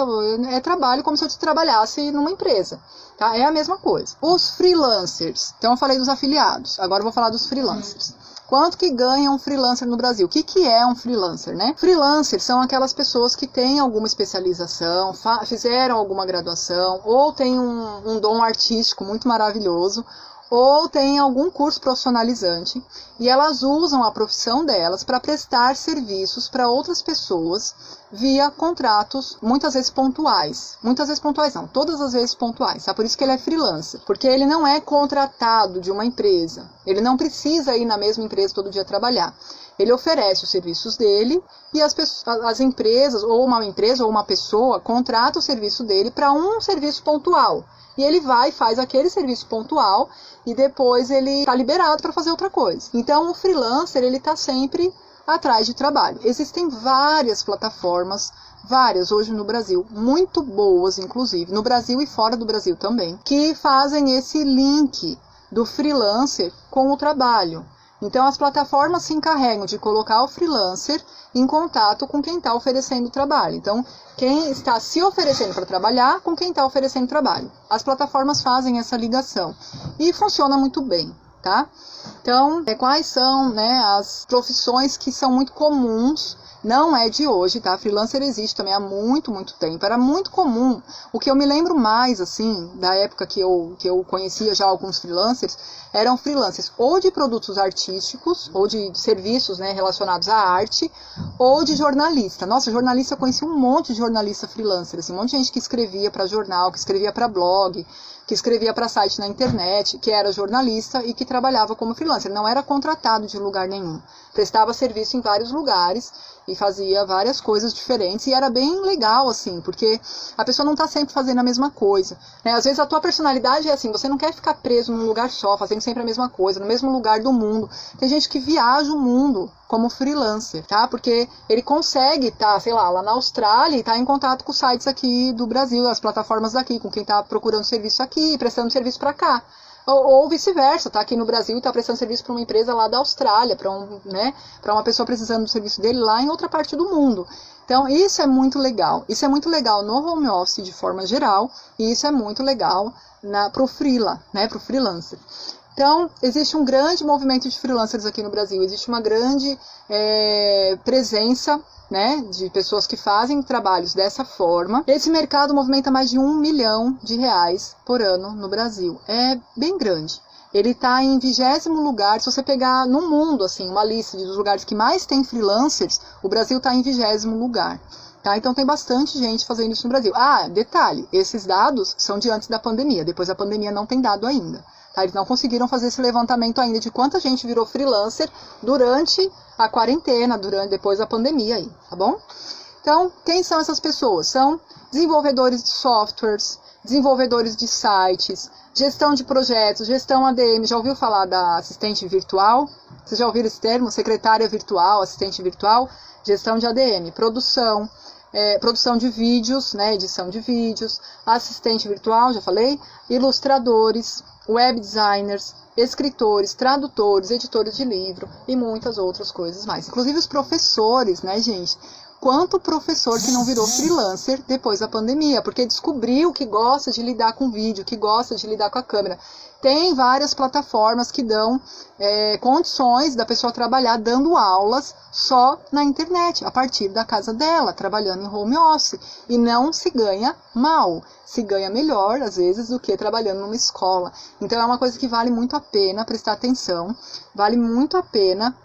é trabalho como se eu trabalhasse numa empresa, tá? É a mesma coisa. Os freelancers, então eu falei dos afiliados, agora eu vou falar dos freelancers. Quanto que ganha um freelancer no Brasil? O que é um freelancer, né? Freelancers são aquelas pessoas que têm alguma especialização, fizeram alguma graduação, ou têm um dom artístico muito maravilhoso, ou têm algum curso profissionalizante, e elas usam a profissão delas para prestar serviços para outras pessoas via contratos, muitas vezes pontuais. Muitas vezes pontuais não, todas as vezes pontuais. Tá? Por isso que ele é freelancer, porque ele não é contratado de uma empresa. Ele não precisa ir na mesma empresa todo dia trabalhar. Ele oferece os serviços dele e as empresas, ou uma pessoa, contrata o serviço dele para um serviço pontual. E ele vai e faz aquele serviço pontual e depois ele está liberado para fazer outra coisa. Então o freelancer ele está sempre atrás de trabalho. Existem várias plataformas várias hoje no Brasil, muito boas inclusive, no Brasil e fora do Brasil também, que fazem esse link do freelancer com o trabalho. Então as plataformas se encarregam de colocar o freelancer em contato com quem está oferecendo o trabalho. Então, quem está se oferecendo para trabalhar com quem está oferecendo trabalho. As plataformas fazem essa ligação e funciona muito bem, tá? Então, quais são, né, as profissões que são muito comuns? Não é de hoje, tá? Freelancer existe também há muito, muito tempo. Era muito comum. O que eu me lembro mais, assim, da época que eu conhecia já alguns freelancers, eram freelancers ou de produtos artísticos, ou de serviços, né, relacionados à arte, ou de jornalista. Nossa, jornalista, eu conheci um monte de jornalista freelancer, assim, um monte de gente que escrevia para jornal, que escrevia para blog, que escrevia para site na internet, que era jornalista e que trabalhava como freelancer. Não era contratado de lugar nenhum. Prestava serviço em vários lugares e fazia várias coisas diferentes, e era bem legal, assim, porque a pessoa não está sempre fazendo a mesma coisa, né? Às vezes a tua personalidade é assim, você não quer ficar preso num lugar só, fazendo sempre a mesma coisa, no mesmo lugar do mundo. Tem gente que viaja o mundo como freelancer, tá? Porque ele consegue estar, sei lá na Austrália e estar em contato com os sites aqui do Brasil, as plataformas daqui, com quem está procurando serviço aqui e prestando serviço para cá. Ou vice-versa, tá aqui no Brasil e está prestando serviço para uma empresa lá da Austrália, para uma pessoa precisando do serviço dele lá em outra parte do mundo. Então, isso é muito legal. Isso é muito legal no home office de forma geral, e isso é muito legal para o freela, né, para o freelancer. Então, existe um grande movimento de freelancers aqui no Brasil, existe uma grande presença, né, de pessoas que fazem trabalhos dessa forma. Esse mercado movimenta mais de R$1 milhão por ano no Brasil. É bem grande. Ele está em 20º lugar. Se você pegar no mundo, assim, uma lista dos lugares que mais tem freelancers, o Brasil está em 20º lugar. Tá? Então tem bastante gente fazendo isso no Brasil. Ah, detalhe, esses dados são de antes da pandemia. Depois da pandemia não tem dado ainda. Tá? Eles não conseguiram fazer esse levantamento ainda de quanta gente virou freelancer durante a quarentena, depois da pandemia aí, tá bom? Então, quem são essas pessoas? São desenvolvedores de softwares, desenvolvedores de sites, gestão de projetos, gestão ADM. Já ouviu falar da assistente virtual? Vocês já ouviram esse termo? Secretária virtual, assistente virtual, gestão de ADM, produção de vídeos, né, edição de vídeos, assistente virtual, já falei, ilustradores, web designers, escritores, tradutores, editores de livro e muitas outras coisas mais. Inclusive os professores, né, gente? Quanto professor que não virou freelancer depois da pandemia, porque descobriu que gosta de lidar com vídeo, que gosta de lidar com a câmera. Tem várias plataformas que dão condições da pessoa trabalhar dando aulas só na internet, a partir da casa dela, trabalhando em home office. E não se ganha mal, se ganha melhor, às vezes, do que trabalhando numa escola. Então é uma coisa que vale muito a pena prestar atenção, vale muito a pena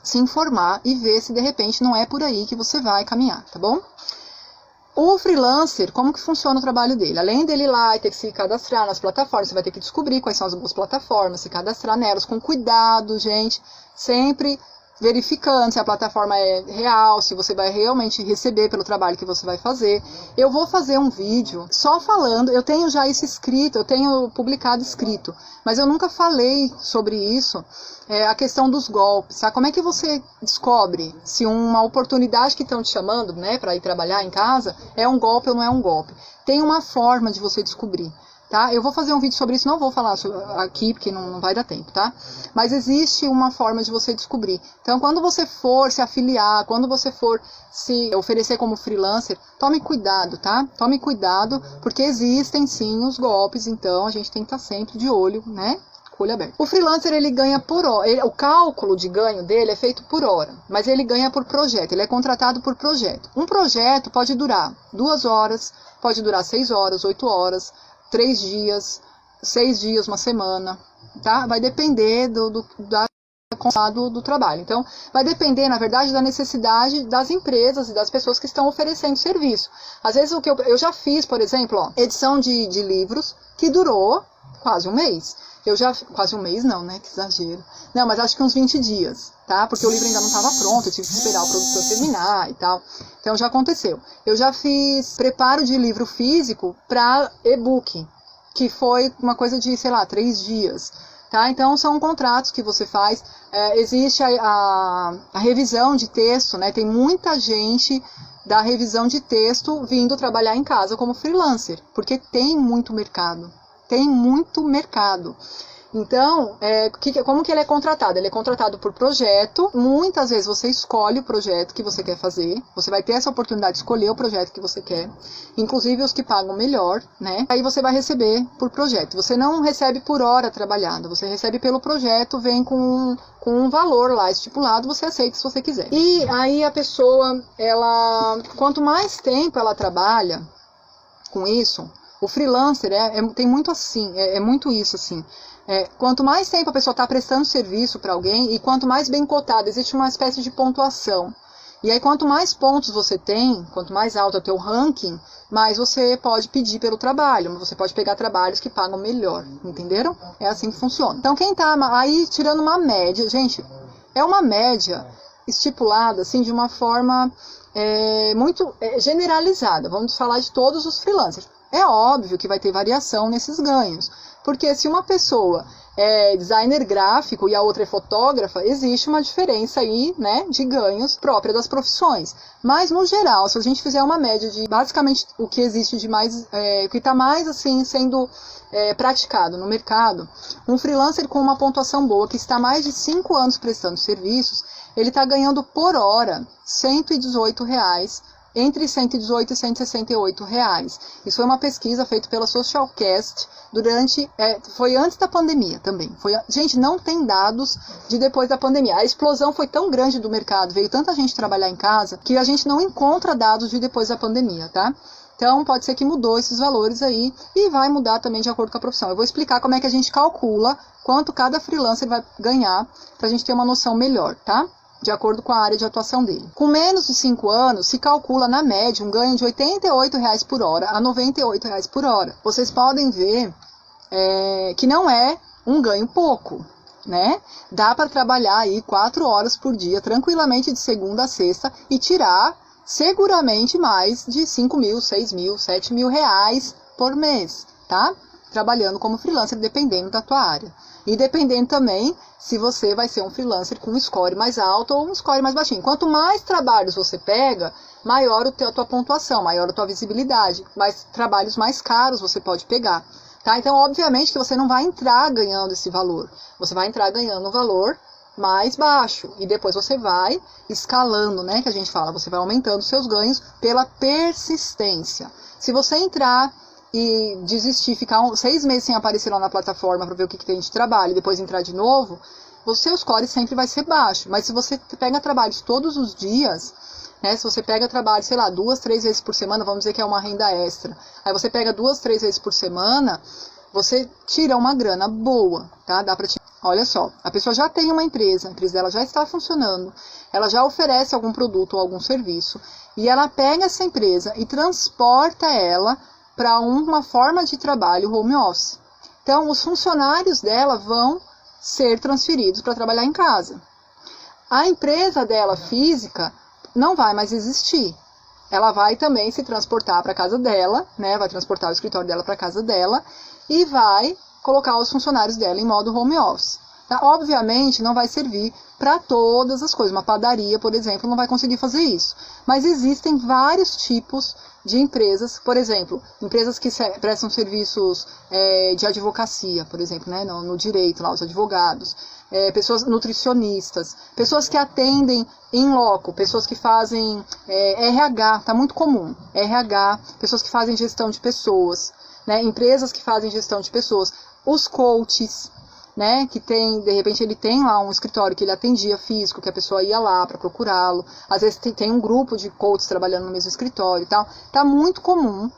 se informar e ver se de repente não é por aí que você vai caminhar, tá bom? O freelancer, como que funciona o trabalho dele? Além dele ir lá e ter que se cadastrar nas plataformas, você vai ter que descobrir quais são as boas plataformas, se cadastrar nelas com cuidado, gente, sempre verificando se a plataforma é real, se você vai realmente receber pelo trabalho que você vai fazer. Eu vou fazer um vídeo só falando, eu tenho já isso escrito, eu tenho publicado escrito, mas eu nunca falei sobre isso, a questão dos golpes, sabe? Como é que você descobre se uma oportunidade que estão te chamando, né, para ir trabalhar em casa, é um golpe ou não é um golpe? Tem uma forma de você descobrir. Tá? Eu vou fazer um vídeo sobre isso, não vou falar aqui, porque não vai dar tempo, tá? Mas existe uma forma de você descobrir. Então, quando você for se afiliar, quando você for se oferecer como freelancer, tome cuidado, tá? Tome cuidado, porque existem sim os golpes, então a gente tem que estar sempre de olho, né? Com o olho aberto. O freelancer, ele ganha por hora, o cálculo de ganho dele é feito por hora, mas ele ganha por projeto, ele é contratado por projeto. Um projeto pode durar 2 horas, pode durar 6 horas, 8 horas, 3 dias, 6 dias, uma semana, tá? Vai depender do trabalho. Então, vai depender, na verdade, da necessidade das empresas e das pessoas que estão oferecendo serviço. Às vezes, o que eu já fiz, por exemplo, edição de livros, que durou quase um mês. Quase um mês não, né? Que exagero. Não, mas acho que uns 20 dias, tá? Porque o livro ainda não estava pronto, eu tive que esperar o produtor terminar e tal. Então já aconteceu. Eu já fiz preparo de livro físico para e-book, que foi uma coisa de, sei lá, 3 dias. Tá? Então, são contratos que você faz. Existe a revisão de texto, né? Tem muita gente da revisão de texto vindo trabalhar em casa como freelancer, porque tem muito mercado. Tem muito mercado. Então, como que ele é contratado? Ele é contratado por projeto. Muitas vezes você escolhe o projeto que você quer fazer. Você vai ter essa oportunidade de escolher o projeto que você quer. Inclusive os que pagam melhor, né? Aí você vai receber por projeto. Você não recebe por hora trabalhada. Você recebe pelo projeto, vem com um valor lá estipulado. Você aceita se você quiser. E aí a pessoa, quanto mais tempo ela trabalha com isso, o freelancer tem muito assim, muito isso assim. Quanto mais tempo a pessoa está prestando serviço para alguém e quanto mais bem cotado, existe uma espécie de pontuação. E aí quanto mais pontos você tem, quanto mais alto é o teu ranking, mais você pode pedir pelo trabalho. Você pode pegar trabalhos que pagam melhor, entenderam? É assim que funciona. Então quem está aí tirando uma média, gente, é uma média estipulada assim de uma forma muito generalizada. Vamos falar de todos os freelancers. É óbvio que vai ter variação nesses ganhos. Porque se uma pessoa é designer gráfico e a outra é fotógrafa, existe uma diferença aí, né, de ganhos própria das profissões. Mas, no geral, se a gente fizer uma média de basicamente o que existe de mais, o que está mais assim sendo praticado no mercado, um freelancer com uma pontuação boa, que está mais de 5 anos prestando serviços, ele está ganhando por hora R$ 118, entre 118 e 168 reais. Isso foi uma pesquisa feita pela Socialcast foi antes da pandemia também. Gente, não tem dados de depois da pandemia. A explosão foi tão grande do mercado, veio tanta gente trabalhar em casa, que a gente não encontra dados de depois da pandemia, tá? Então, pode ser que mudou esses valores aí e vai mudar também de acordo com a profissão. Eu vou explicar como é que a gente calcula quanto cada freelancer vai ganhar, pra gente ter uma noção melhor, tá? De acordo com a área de atuação dele. Com menos de 5 anos, se calcula na média um ganho de R$ 88 por hora a R$ 98 por hora. Vocês podem ver que não é um ganho pouco, né? Dá para trabalhar aí 4 horas por dia, tranquilamente de segunda a sexta, e tirar seguramente mais de 5 mil, 6 mil, 7 mil reais por mês, tá? Trabalhando como freelancer, dependendo da tua área. E dependendo também se você vai ser um freelancer com um score mais alto ou um score mais baixinho. Quanto mais trabalhos você pega, maior a tua pontuação, maior a tua visibilidade. Mais trabalhos mais caros você pode pegar. Tá? Então, obviamente que você não vai entrar ganhando esse valor. Você vai entrar ganhando um valor mais baixo. E depois você vai escalando, né? Que a gente fala. Você vai aumentando seus ganhos pela persistência. Se você entrar e desistir, ficar 6 meses sem aparecer lá na plataforma para ver o que tem de trabalho e depois entrar de novo, o seu score sempre vai ser baixo. Mas se você pega trabalhos todos os dias, né, se você pega trabalho, sei lá, 2, 3 vezes por semana, vamos dizer que é uma renda extra, aí você pega 2, 3 vezes por semana, você tira uma grana boa, tá? Dá pra tirar. Olha só, a pessoa já tem uma empresa, a empresa dela já está funcionando, ela já oferece algum produto ou algum serviço, e ela pega essa empresa e transporta ela para uma forma de trabalho home office. Então, os funcionários dela vão ser transferidos para trabalhar em casa. A empresa dela física não vai mais existir. Ela vai também se transportar para a casa dela, né? Vai transportar o escritório dela para a casa dela e vai colocar os funcionários dela em modo home office. Tá? Obviamente, não vai servir para todas as coisas. Uma padaria, por exemplo, não vai conseguir fazer isso. Mas existem vários tipos de empresas, por exemplo, empresas que prestam serviços de advocacia, por exemplo, né, no direito, lá, os advogados, pessoas nutricionistas, pessoas que atendem em loco, pessoas que fazem RH, está muito comum, RH, pessoas que fazem gestão de pessoas, né, empresas que fazem gestão de pessoas, os coaches, né, que de repente ele tem lá um escritório que ele atendia físico, que a pessoa ia lá para procurá-lo, às vezes tem um grupo de coaches trabalhando no mesmo escritório e tal, tá muito comum.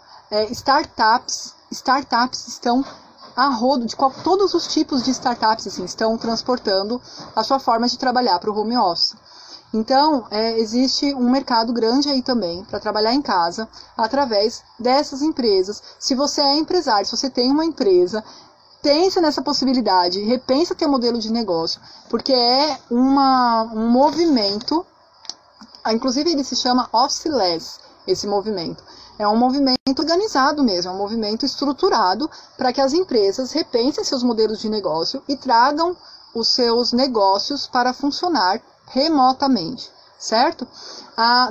Startups estão a rodo, todos os tipos de startups assim, estão transportando a sua forma de trabalhar para o home office. Então, existe um mercado grande aí também para trabalhar em casa, através dessas empresas. Se você é empresário, se você tem uma empresa, pensa nessa possibilidade, repensa teu modelo de negócio, porque é um movimento, inclusive ele se chama officeless, esse movimento. É um movimento organizado mesmo, é um movimento estruturado para que as empresas repensem seus modelos de negócio e tragam os seus negócios para funcionar remotamente, certo?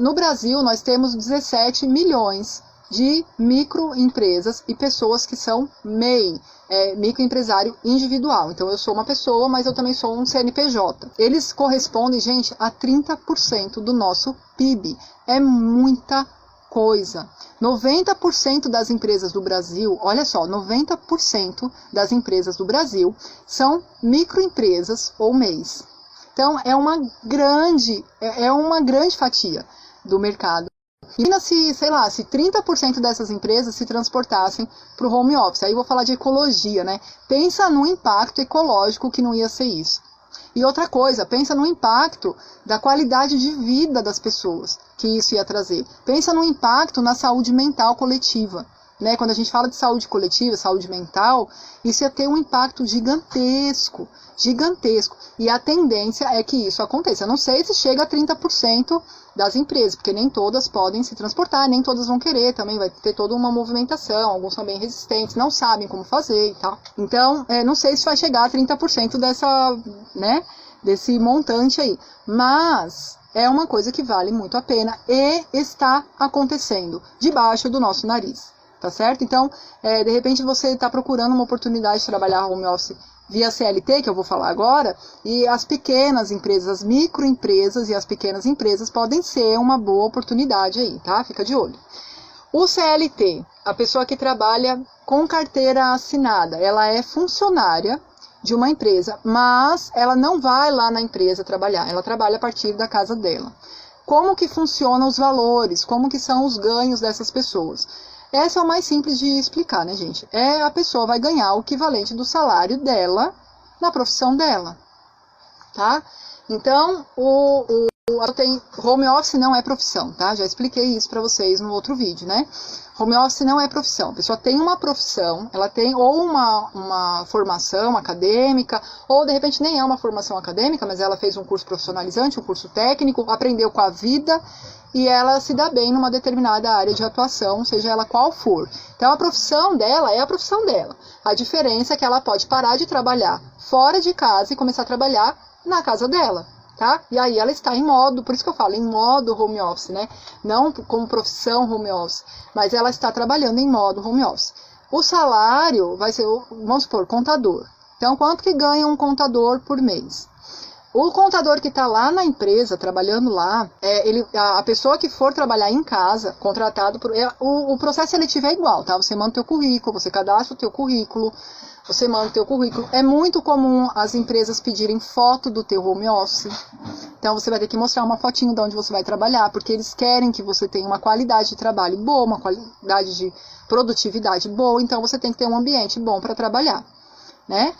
No Brasil, nós temos 17 milhões de microempresas e pessoas que são MEI, microempresário individual. Então, eu sou uma pessoa, mas eu também sou um CNPJ. Eles correspondem, gente, a 30% do nosso PIB. É muita coisa. 90% das empresas do Brasil, olha só, 90% das empresas do Brasil são microempresas ou MEIs. Então, é uma grande fatia do mercado. Imagina se, sei lá, se 30% dessas empresas se transportassem para o home office. Aí eu vou falar de ecologia, né? Pensa no impacto ecológico que não ia ser isso. E outra coisa, pensa no impacto da qualidade de vida das pessoas que isso ia trazer. Pensa no impacto na saúde mental coletiva. Né? Quando a gente fala de saúde coletiva, saúde mental, isso ia ter um impacto gigantesco, gigantesco. E a tendência é que isso aconteça. Eu não sei se chega a 30% das empresas, porque nem todas podem se transportar, nem todas vão querer, também vai ter toda uma movimentação, alguns são bem resistentes, não sabem como fazer e tal. Então, não sei se vai chegar a 30% desse montante aí, mas é uma coisa que vale muito a pena e está acontecendo debaixo do nosso nariz. Tá certo? Então, de repente você está procurando uma oportunidade de trabalhar home office via CLT, que eu vou falar agora, e as pequenas empresas, as microempresas e as pequenas empresas podem ser uma boa oportunidade aí, tá? Fica de olho. O CLT, a pessoa que trabalha com carteira assinada, ela é funcionária de uma empresa, mas ela não vai lá na empresa trabalhar, ela trabalha a partir da casa dela. Como que funcionam os valores? Como que são os ganhos dessas pessoas? Essa é o mais simples de explicar, né, gente? A pessoa vai ganhar o equivalente do salário dela na profissão dela, tá? Então, home office não é profissão, tá? Já expliquei isso para vocês no outro vídeo, né? Home office não é profissão. A pessoa tem uma profissão, ela tem ou uma formação acadêmica, ou de repente nem é uma formação acadêmica, mas ela fez um curso profissionalizante, um curso técnico, aprendeu com a vida e ela se dá bem numa determinada área de atuação, seja ela qual for. Então a profissão dela é a profissão dela. A diferença é que ela pode parar de trabalhar fora de casa e começar a trabalhar na casa dela. Tá? E aí ela está em modo, por isso que eu falo, em modo home office, né? Não como profissão home office, mas ela está trabalhando em modo home office. O salário vai ser, vamos supor, contador. Então, quanto que ganha um contador por mês? O contador que está lá na empresa, trabalhando lá, a pessoa que for trabalhar em casa, contratado por... O processo seletivo é igual, tá? Você manda o teu currículo, você cadastra o teu currículo, você manda o teu currículo. É muito comum as empresas pedirem foto do teu home office. Então, você vai ter que mostrar uma fotinho de onde você vai trabalhar, porque eles querem que você tenha uma qualidade de trabalho boa, uma qualidade de produtividade boa. Então, você tem que ter um ambiente bom para trabalhar, né?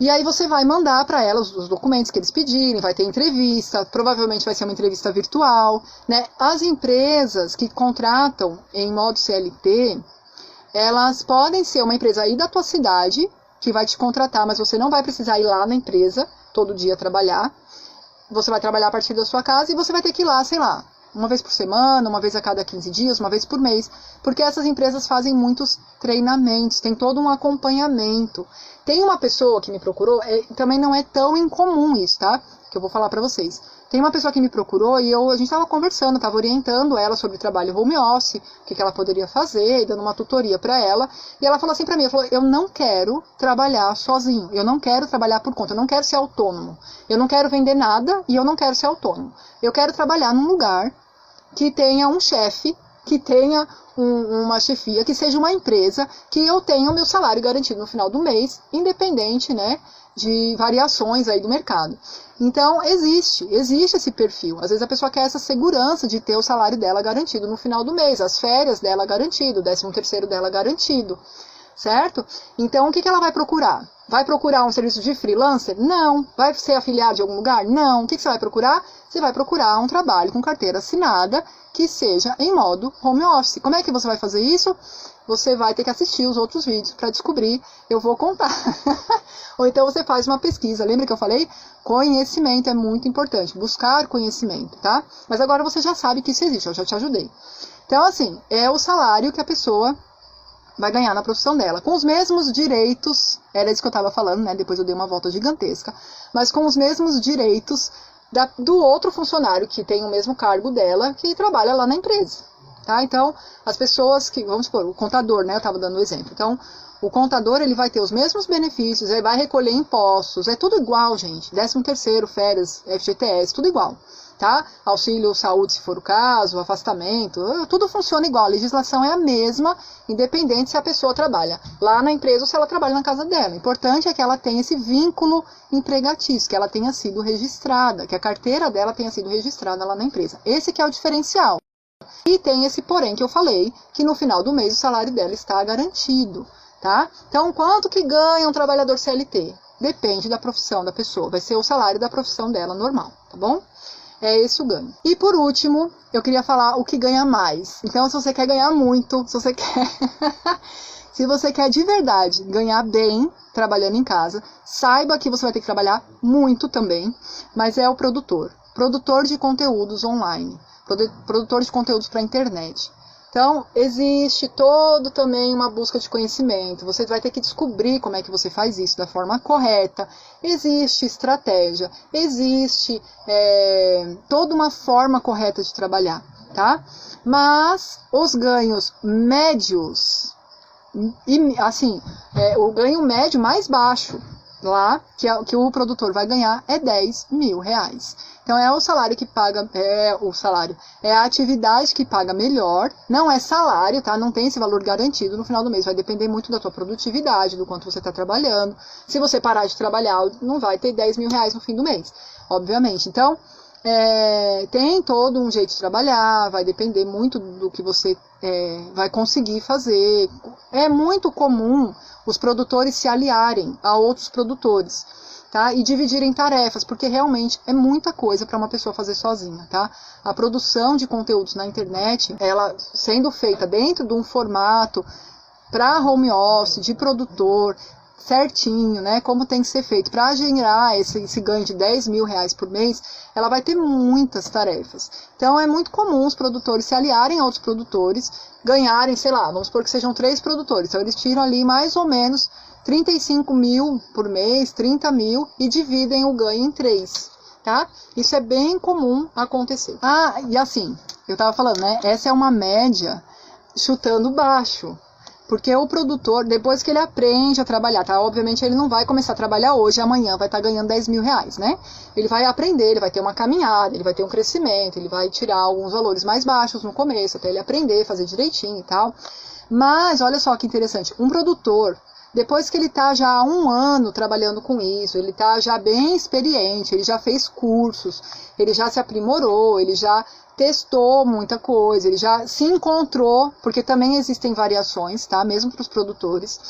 E aí você vai mandar para elas os documentos que eles pedirem, vai ter entrevista, provavelmente vai ser uma entrevista virtual, né? As empresas que contratam em modo CLT, elas podem ser uma empresa aí da tua cidade, que vai te contratar, mas você não vai precisar ir lá na empresa todo dia trabalhar. Você vai trabalhar a partir da sua casa e você vai ter que ir lá, sei lá, uma vez por semana, uma vez a cada 15 dias, uma vez por mês, porque essas empresas fazem muitos treinamentos, tem todo um acompanhamento. Tem uma pessoa que me procurou, também não é tão incomum isso, tá? Que eu vou falar pra vocês. Tem uma pessoa que me procurou e a gente estava conversando, estava orientando ela sobre o trabalho home office, o que ela poderia fazer, e dando uma tutoria para ela. E ela falou assim para mim, eu não quero trabalhar sozinho, eu não quero trabalhar por conta, eu não quero ser autônomo, eu não quero vender nada e eu não quero ser autônomo. Eu quero trabalhar num lugar que tenha um chefe, que tenha uma chefia, que seja uma empresa, que eu tenha o meu salário garantido no final do mês, independente, né, de variações aí do mercado. Então, existe esse perfil. Às vezes a pessoa quer essa segurança de ter o salário dela garantido no final do mês, as férias dela garantido, o 13º dela garantido, certo? Então, o que ela vai procurar? Vai procurar um serviço de freelancer? Não. Vai ser afiliado de algum lugar? Não. O que você vai procurar? Você vai procurar um trabalho com carteira assinada que seja em modo home office. Como é que você vai fazer isso? Você vai ter que assistir os outros vídeos para descobrir, eu vou contar. Ou então você faz uma pesquisa. Lembra que eu falei? Conhecimento é muito importante, buscar conhecimento, tá? Mas agora você já sabe que isso existe, eu já te ajudei. Então, assim, é o salário que a pessoa vai ganhar na profissão dela, com os mesmos direitos, era isso que eu estava falando, né? Depois eu dei uma volta gigantesca, mas com os mesmos direitos do outro funcionário que tem o mesmo cargo dela, que trabalha lá na empresa. Tá? Então, as pessoas que, vamos supor, o contador, né, eu estava dando o exemplo. Então, o contador, ele vai ter os mesmos benefícios, ele vai recolher impostos, é tudo igual, gente. 13º, férias, FGTS, tudo igual, tá? Auxílio saúde, se for o caso, afastamento, tudo funciona igual. A legislação é a mesma, independente se a pessoa trabalha lá na empresa ou se ela trabalha na casa dela. O importante é que ela tenha esse vínculo empregatício, que ela tenha sido registrada, que a carteira dela tenha sido registrada lá na empresa. Esse que é o diferencial. E tem esse porém que eu falei, que no final do mês o salário dela está garantido, tá? Então, quanto que ganha um trabalhador CLT? Depende da profissão da pessoa, vai ser o salário da profissão dela normal, tá bom? É esse o ganho. E por último, eu queria falar o que ganha mais. Então, se você quer ganhar muito, se você quer... se você quer de verdade ganhar bem trabalhando em casa, saiba que você vai ter que trabalhar muito também, mas é o produtor. Produtor de conteúdos online. Produtor de conteúdos para a internet. Então, existe todo também uma busca de conhecimento. Você vai ter que descobrir como é que você faz isso da forma correta. Existe estratégia, existe toda uma forma correta de trabalhar, tá? Mas os ganhos médios, e assim, o ganho médio mais baixo lá, que o produtor vai ganhar, é R$10.000. Então, é o salário que paga, é a atividade que paga melhor, não é salário, tá? Não tem esse valor garantido no final do mês, vai depender muito da tua produtividade, do quanto você está trabalhando. Se você parar de trabalhar, não vai ter R$10.000 no fim do mês, obviamente. Então, tem todo um jeito de trabalhar, vai depender muito do que você vai conseguir fazer. É muito comum os produtores se aliarem a outros produtores, tá? E dividirem tarefas, porque realmente é muita coisa para uma pessoa fazer sozinha, tá? A produção de conteúdos na internet, ela sendo feita dentro de um formato para home office, de produtor, certinho, né? Como tem que ser feito para gerar esse ganho de R$10.000 por mês, ela vai ter muitas tarefas. Então é muito comum os produtores se aliarem a outros produtores, ganharem, sei lá, vamos supor que sejam 3 produtores, então eles tiram ali mais ou menos 35.000 por mês, 30.000 e dividem o ganho em 3, tá? Isso é bem comum acontecer. Ah, e assim, eu tava falando, né? Essa é uma média chutando baixo. Porque o produtor, depois que ele aprende a trabalhar, tá? Obviamente ele não vai começar a trabalhar hoje e amanhã vai estar ganhando R$10.000, né? Ele vai aprender, ele vai ter uma caminhada, ele vai ter um crescimento, ele vai tirar alguns valores mais baixos no começo, até ele aprender, fazer direitinho e tal. Mas, olha só que interessante, um produtor, depois que ele está já há 1 ano trabalhando com isso, ele está já bem experiente, ele já fez cursos, ele já se aprimorou, ele já testou muita coisa, ele já se encontrou, porque também existem variações, tá? Mesmo para os produtores.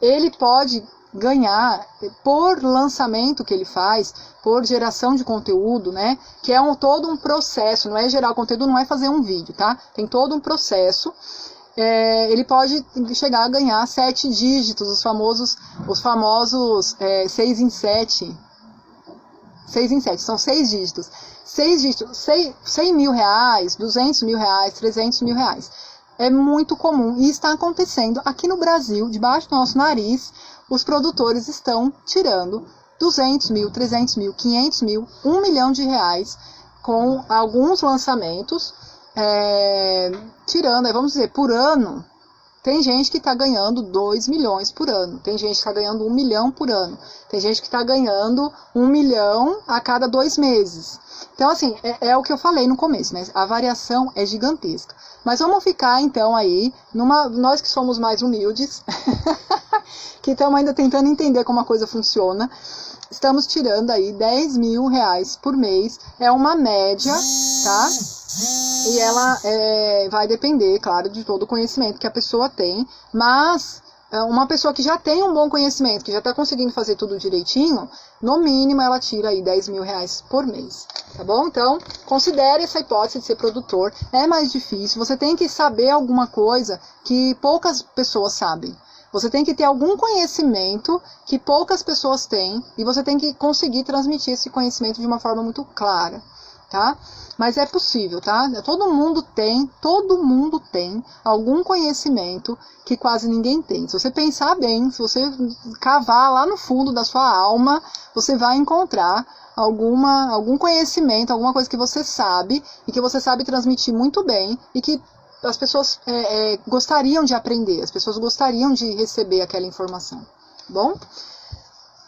Ele pode ganhar por lançamento que ele faz, por geração de conteúdo, né? Que é todo um processo, não é gerar o conteúdo, não é fazer um vídeo, tá? Tem todo um processo. Ele pode chegar a ganhar 7 dígitos, os famosos 6 em 7. 6 em 7, são 6 dígitos. 6 dígitos, R$100.000, R$200.000, R$300.000. É muito comum e está acontecendo aqui no Brasil, debaixo do nosso nariz, os produtores estão tirando R$200.000, R$300.000, R$500.000, R$1 milhão com alguns lançamentos, tirando, vamos dizer, por ano. Tem gente que está ganhando 2 milhões por ano, tem gente que está ganhando 1 milhão por ano, tem gente que está ganhando 1 milhão a cada 2 meses. Então, assim, é o que eu falei no começo, né? A variação é gigantesca. Mas vamos ficar, então, aí, nós que somos mais humildes, que estamos ainda tentando entender como a coisa funciona, estamos tirando aí R$10.000 por mês, é uma média, tá? E ela vai depender, claro, de todo o conhecimento que a pessoa tem, mas uma pessoa que já tem um bom conhecimento, que já está conseguindo fazer tudo direitinho, no mínimo ela tira aí R$10.000 por mês, tá bom? Então, considere essa hipótese de ser produtor. É mais difícil, você tem que saber alguma coisa que poucas pessoas sabem. Você tem que ter algum conhecimento que poucas pessoas têm e você tem que conseguir transmitir esse conhecimento de uma forma muito clara, tá? Mas é possível, tá? Todo mundo tem algum conhecimento que quase ninguém tem. Se você pensar bem, se você cavar lá no fundo da sua alma, você vai encontrar algum conhecimento, alguma coisa que você sabe e que você sabe transmitir muito bem e que as pessoas gostariam de aprender, as pessoas gostariam de receber aquela informação, bom?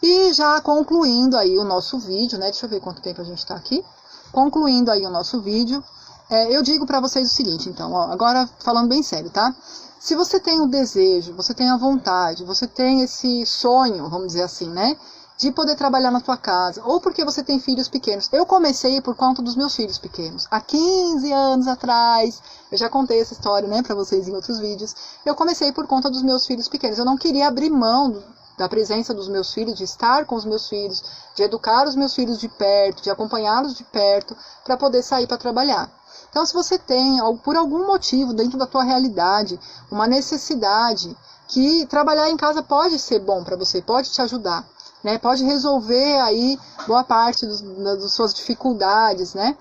E já concluindo aí o nosso vídeo, né? Deixa eu ver quanto tempo a gente está aqui. Concluindo aí o nosso vídeo, eu digo para vocês o seguinte, então, ó, agora falando bem sério, tá? Se você tem o desejo, você tem a vontade, você tem esse sonho, vamos dizer assim, né? De poder trabalhar na sua casa, ou porque você tem filhos pequenos. Eu comecei por conta dos meus filhos pequenos. Há 15 anos atrás, eu já contei essa história, né, para vocês em outros vídeos. Eu comecei por conta dos meus filhos pequenos. Eu não queria abrir mão da presença dos meus filhos, de estar com os meus filhos, de educar os meus filhos de perto, de acompanhá-los de perto, para poder sair para trabalhar. Então, se você tem, por algum motivo, dentro da tua realidade, uma necessidade, que trabalhar em casa pode ser bom para você, pode te ajudar, né? Pode resolver aí boa parte das suas dificuldades, né?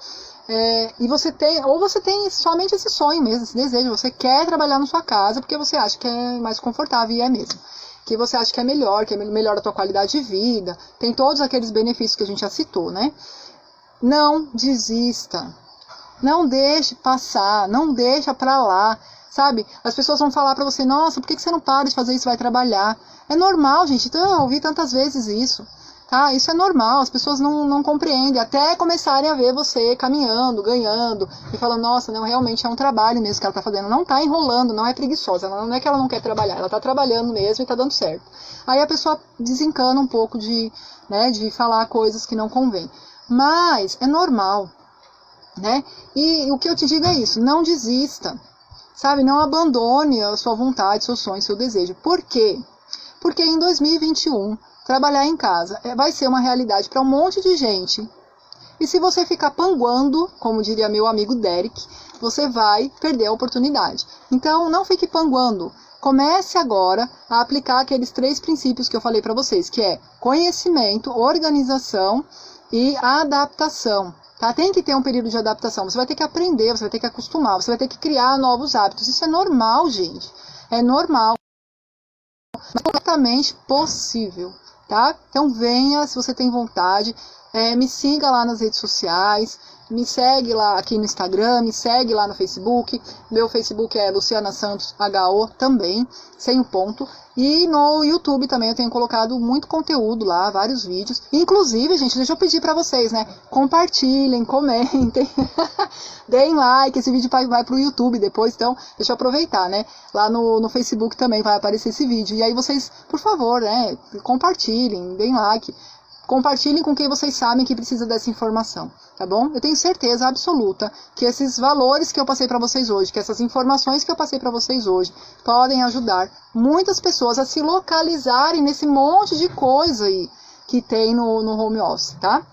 E você tem somente esse sonho mesmo, esse desejo, você quer trabalhar na sua casa porque você acha que é mais confortável, e é mesmo. Que você acha que melhora a tua qualidade de vida, tem todos aqueles benefícios que a gente já citou, né? Não desista, não deixe passar, não deixa pra lá, sabe? As pessoas vão falar pra você, nossa, por que você não para de fazer isso, vai trabalhar? É normal, gente, então eu ouvi tantas vezes isso, tá? Isso é normal, as pessoas não compreendem, até começarem a ver você caminhando, ganhando, e falando, nossa, não, realmente é um trabalho mesmo que ela tá fazendo, não tá enrolando, não é preguiçosa, não é que ela não quer trabalhar, ela tá trabalhando mesmo e tá dando certo. Aí a pessoa desencana um pouco de falar coisas que não convém. Mas é normal, né? E o que eu te digo é isso, não desista, sabe? Não abandone a sua vontade, seu sonho, seu desejo. Por quê? Porque em 2021, trabalhar em casa vai ser uma realidade para um monte de gente. E se você ficar panguando, como diria meu amigo Derek, você vai perder a oportunidade. Então, não fique panguando. Comece agora a aplicar aqueles 3 princípios que eu falei para vocês, que é conhecimento, organização e adaptação. Tá? Tem que ter um período de adaptação. Você vai ter que aprender, você vai ter que acostumar, você vai ter que criar novos hábitos. Isso é normal, gente. É normal. Mas completamente possível, tá? Então venha, se você tem vontade, me siga lá nas redes sociais, me segue lá aqui no Instagram, me segue lá no Facebook, meu Facebook é Luciana Santos HO também, sem o ponto, e no YouTube também eu tenho colocado muito conteúdo lá, vários vídeos, inclusive, gente, deixa eu pedir pra vocês, né, compartilhem, comentem, deem like, esse vídeo vai pro YouTube depois, então, deixa eu aproveitar, né, lá no Facebook também vai aparecer esse vídeo, e aí vocês, por favor, né, compartilhem, deem like, compartilhem com quem vocês sabem que precisa dessa informação, tá bom? Eu tenho certeza absoluta que esses valores que eu passei para vocês hoje, que essas informações que eu passei para vocês hoje, podem ajudar muitas pessoas a se localizarem nesse monte de coisa aí que tem no home office, tá?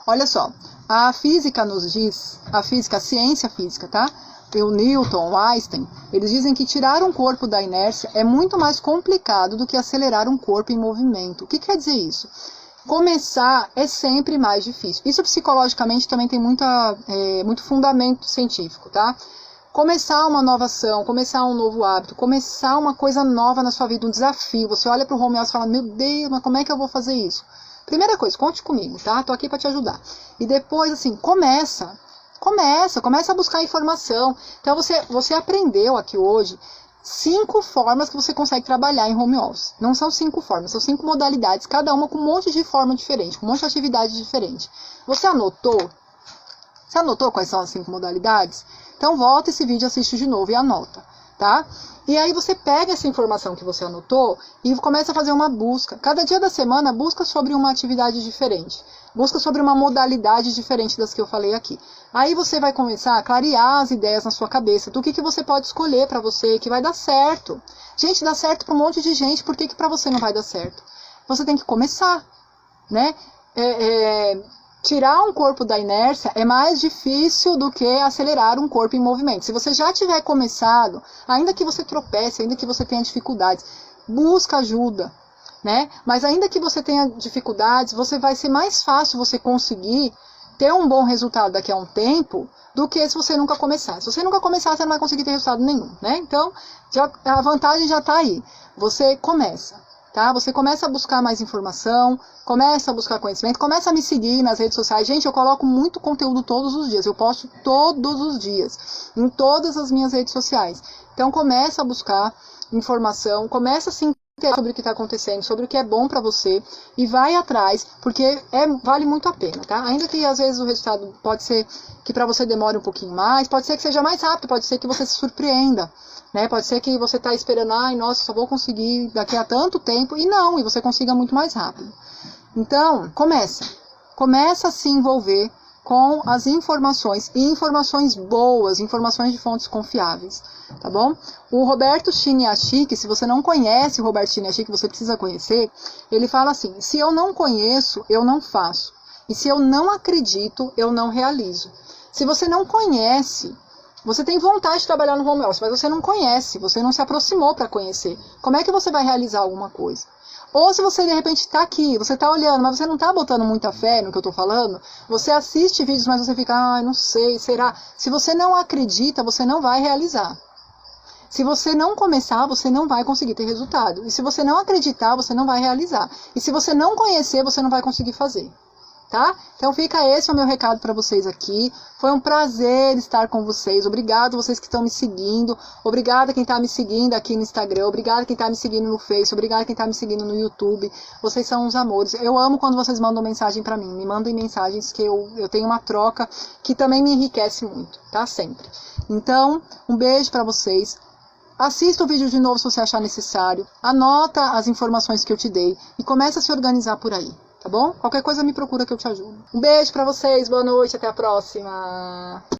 Olha só, a física nos diz, a ciência física, tá? O Newton, o Einstein, eles dizem que tirar um corpo da inércia é muito mais complicado do que acelerar um corpo em movimento. O que quer dizer isso? Começar é sempre mais difícil. Isso psicologicamente também tem muito fundamento científico, tá? Começar uma nova ação, começar um novo hábito, começar uma coisa nova na sua vida, um desafio. Você olha para o home office e fala, meu Deus, mas como é que eu vou fazer isso? Primeira coisa, conte comigo, tá? Tô aqui para te ajudar. E depois, assim, começa a buscar informação. Então você aprendeu aqui hoje 5 formas que você consegue trabalhar em home office. Não são 5 formas, são 5 modalidades, cada uma com um monte de forma diferente, com um monte de atividade diferente. Você anotou? Você anotou quais são as 5 modalidades? Então volta esse vídeo, assiste de novo e anota, tá? E aí você pega essa informação que você anotou e começa a fazer uma busca. Cada dia da semana, busca sobre uma atividade diferente. Busca sobre uma modalidade diferente das que eu falei aqui. Aí você vai começar a clarear as ideias na sua cabeça do que você pode escolher para você, que vai dar certo. Gente, dá certo para um monte de gente, por que para você não vai dar certo? Você tem que começar, né? Tirar um corpo da inércia é mais difícil do que acelerar um corpo em movimento. Se você já tiver começado, ainda que você tropece, ainda que você tenha dificuldades, busca ajuda, né? Mas ainda que você tenha dificuldades, vai ser mais fácil você conseguir ter um bom resultado daqui a um tempo do que se você nunca começar. Se você nunca começar, você não vai conseguir ter resultado nenhum, né? Então, a vantagem já está aí. Você começa. Tá? Você começa a buscar mais informação, começa a buscar conhecimento, começa a me seguir nas redes sociais. Gente, eu coloco muito conteúdo todos os dias, eu posto todos os dias, em todas as minhas redes sociais. Então começa a buscar informação, começa a se interessar sobre o que está acontecendo, sobre o que é bom para você e vai atrás, porque vale muito a pena, tá? Ainda que às vezes o resultado pode ser que para você demore um pouquinho mais, pode ser que seja mais rápido, pode ser que você se surpreenda. Né? Pode ser que você está esperando, nossa, só vou conseguir daqui a tanto tempo, e você consiga muito mais rápido. Então, começa a se envolver com as informações, e informações boas, informações de fontes confiáveis, tá bom? O Roberto Chiniachik, se você não conhece o Roberto Chiniachik, você precisa conhecer, ele fala assim: se eu não conheço, eu não faço, e se eu não acredito, eu não realizo. Se você não conhece, você tem vontade de trabalhar no home office, mas você não conhece, você não se aproximou para conhecer. Como é que você vai realizar alguma coisa? Ou se você de repente está aqui, você está olhando, mas você não está botando muita fé no que eu estou falando, você assiste vídeos, mas você fica, não sei, será? Se você não acredita, você não vai realizar. Se você não começar, você não vai conseguir ter resultado. E se você não acreditar, você não vai realizar. E se você não conhecer, você não vai conseguir fazer. Tá? Então fica esse o meu recado para vocês aqui. Foi um prazer estar com vocês. Obrigado vocês que estão me seguindo. Obrigada quem está me seguindo aqui no Instagram. Obrigada quem está me seguindo no Face. Obrigada quem está me seguindo no YouTube. Vocês são uns amores. Eu amo quando vocês mandam mensagem para mim. Me mandem mensagens que eu tenho uma troca que também me enriquece muito, tá? Sempre. Então, um beijo para vocês. Assista o vídeo de novo se você achar necessário. Anota as informações que eu te dei e começa a se organizar por aí. Tá bom? Qualquer coisa me procura que eu te ajudo. Um beijo pra vocês, boa noite, até a próxima!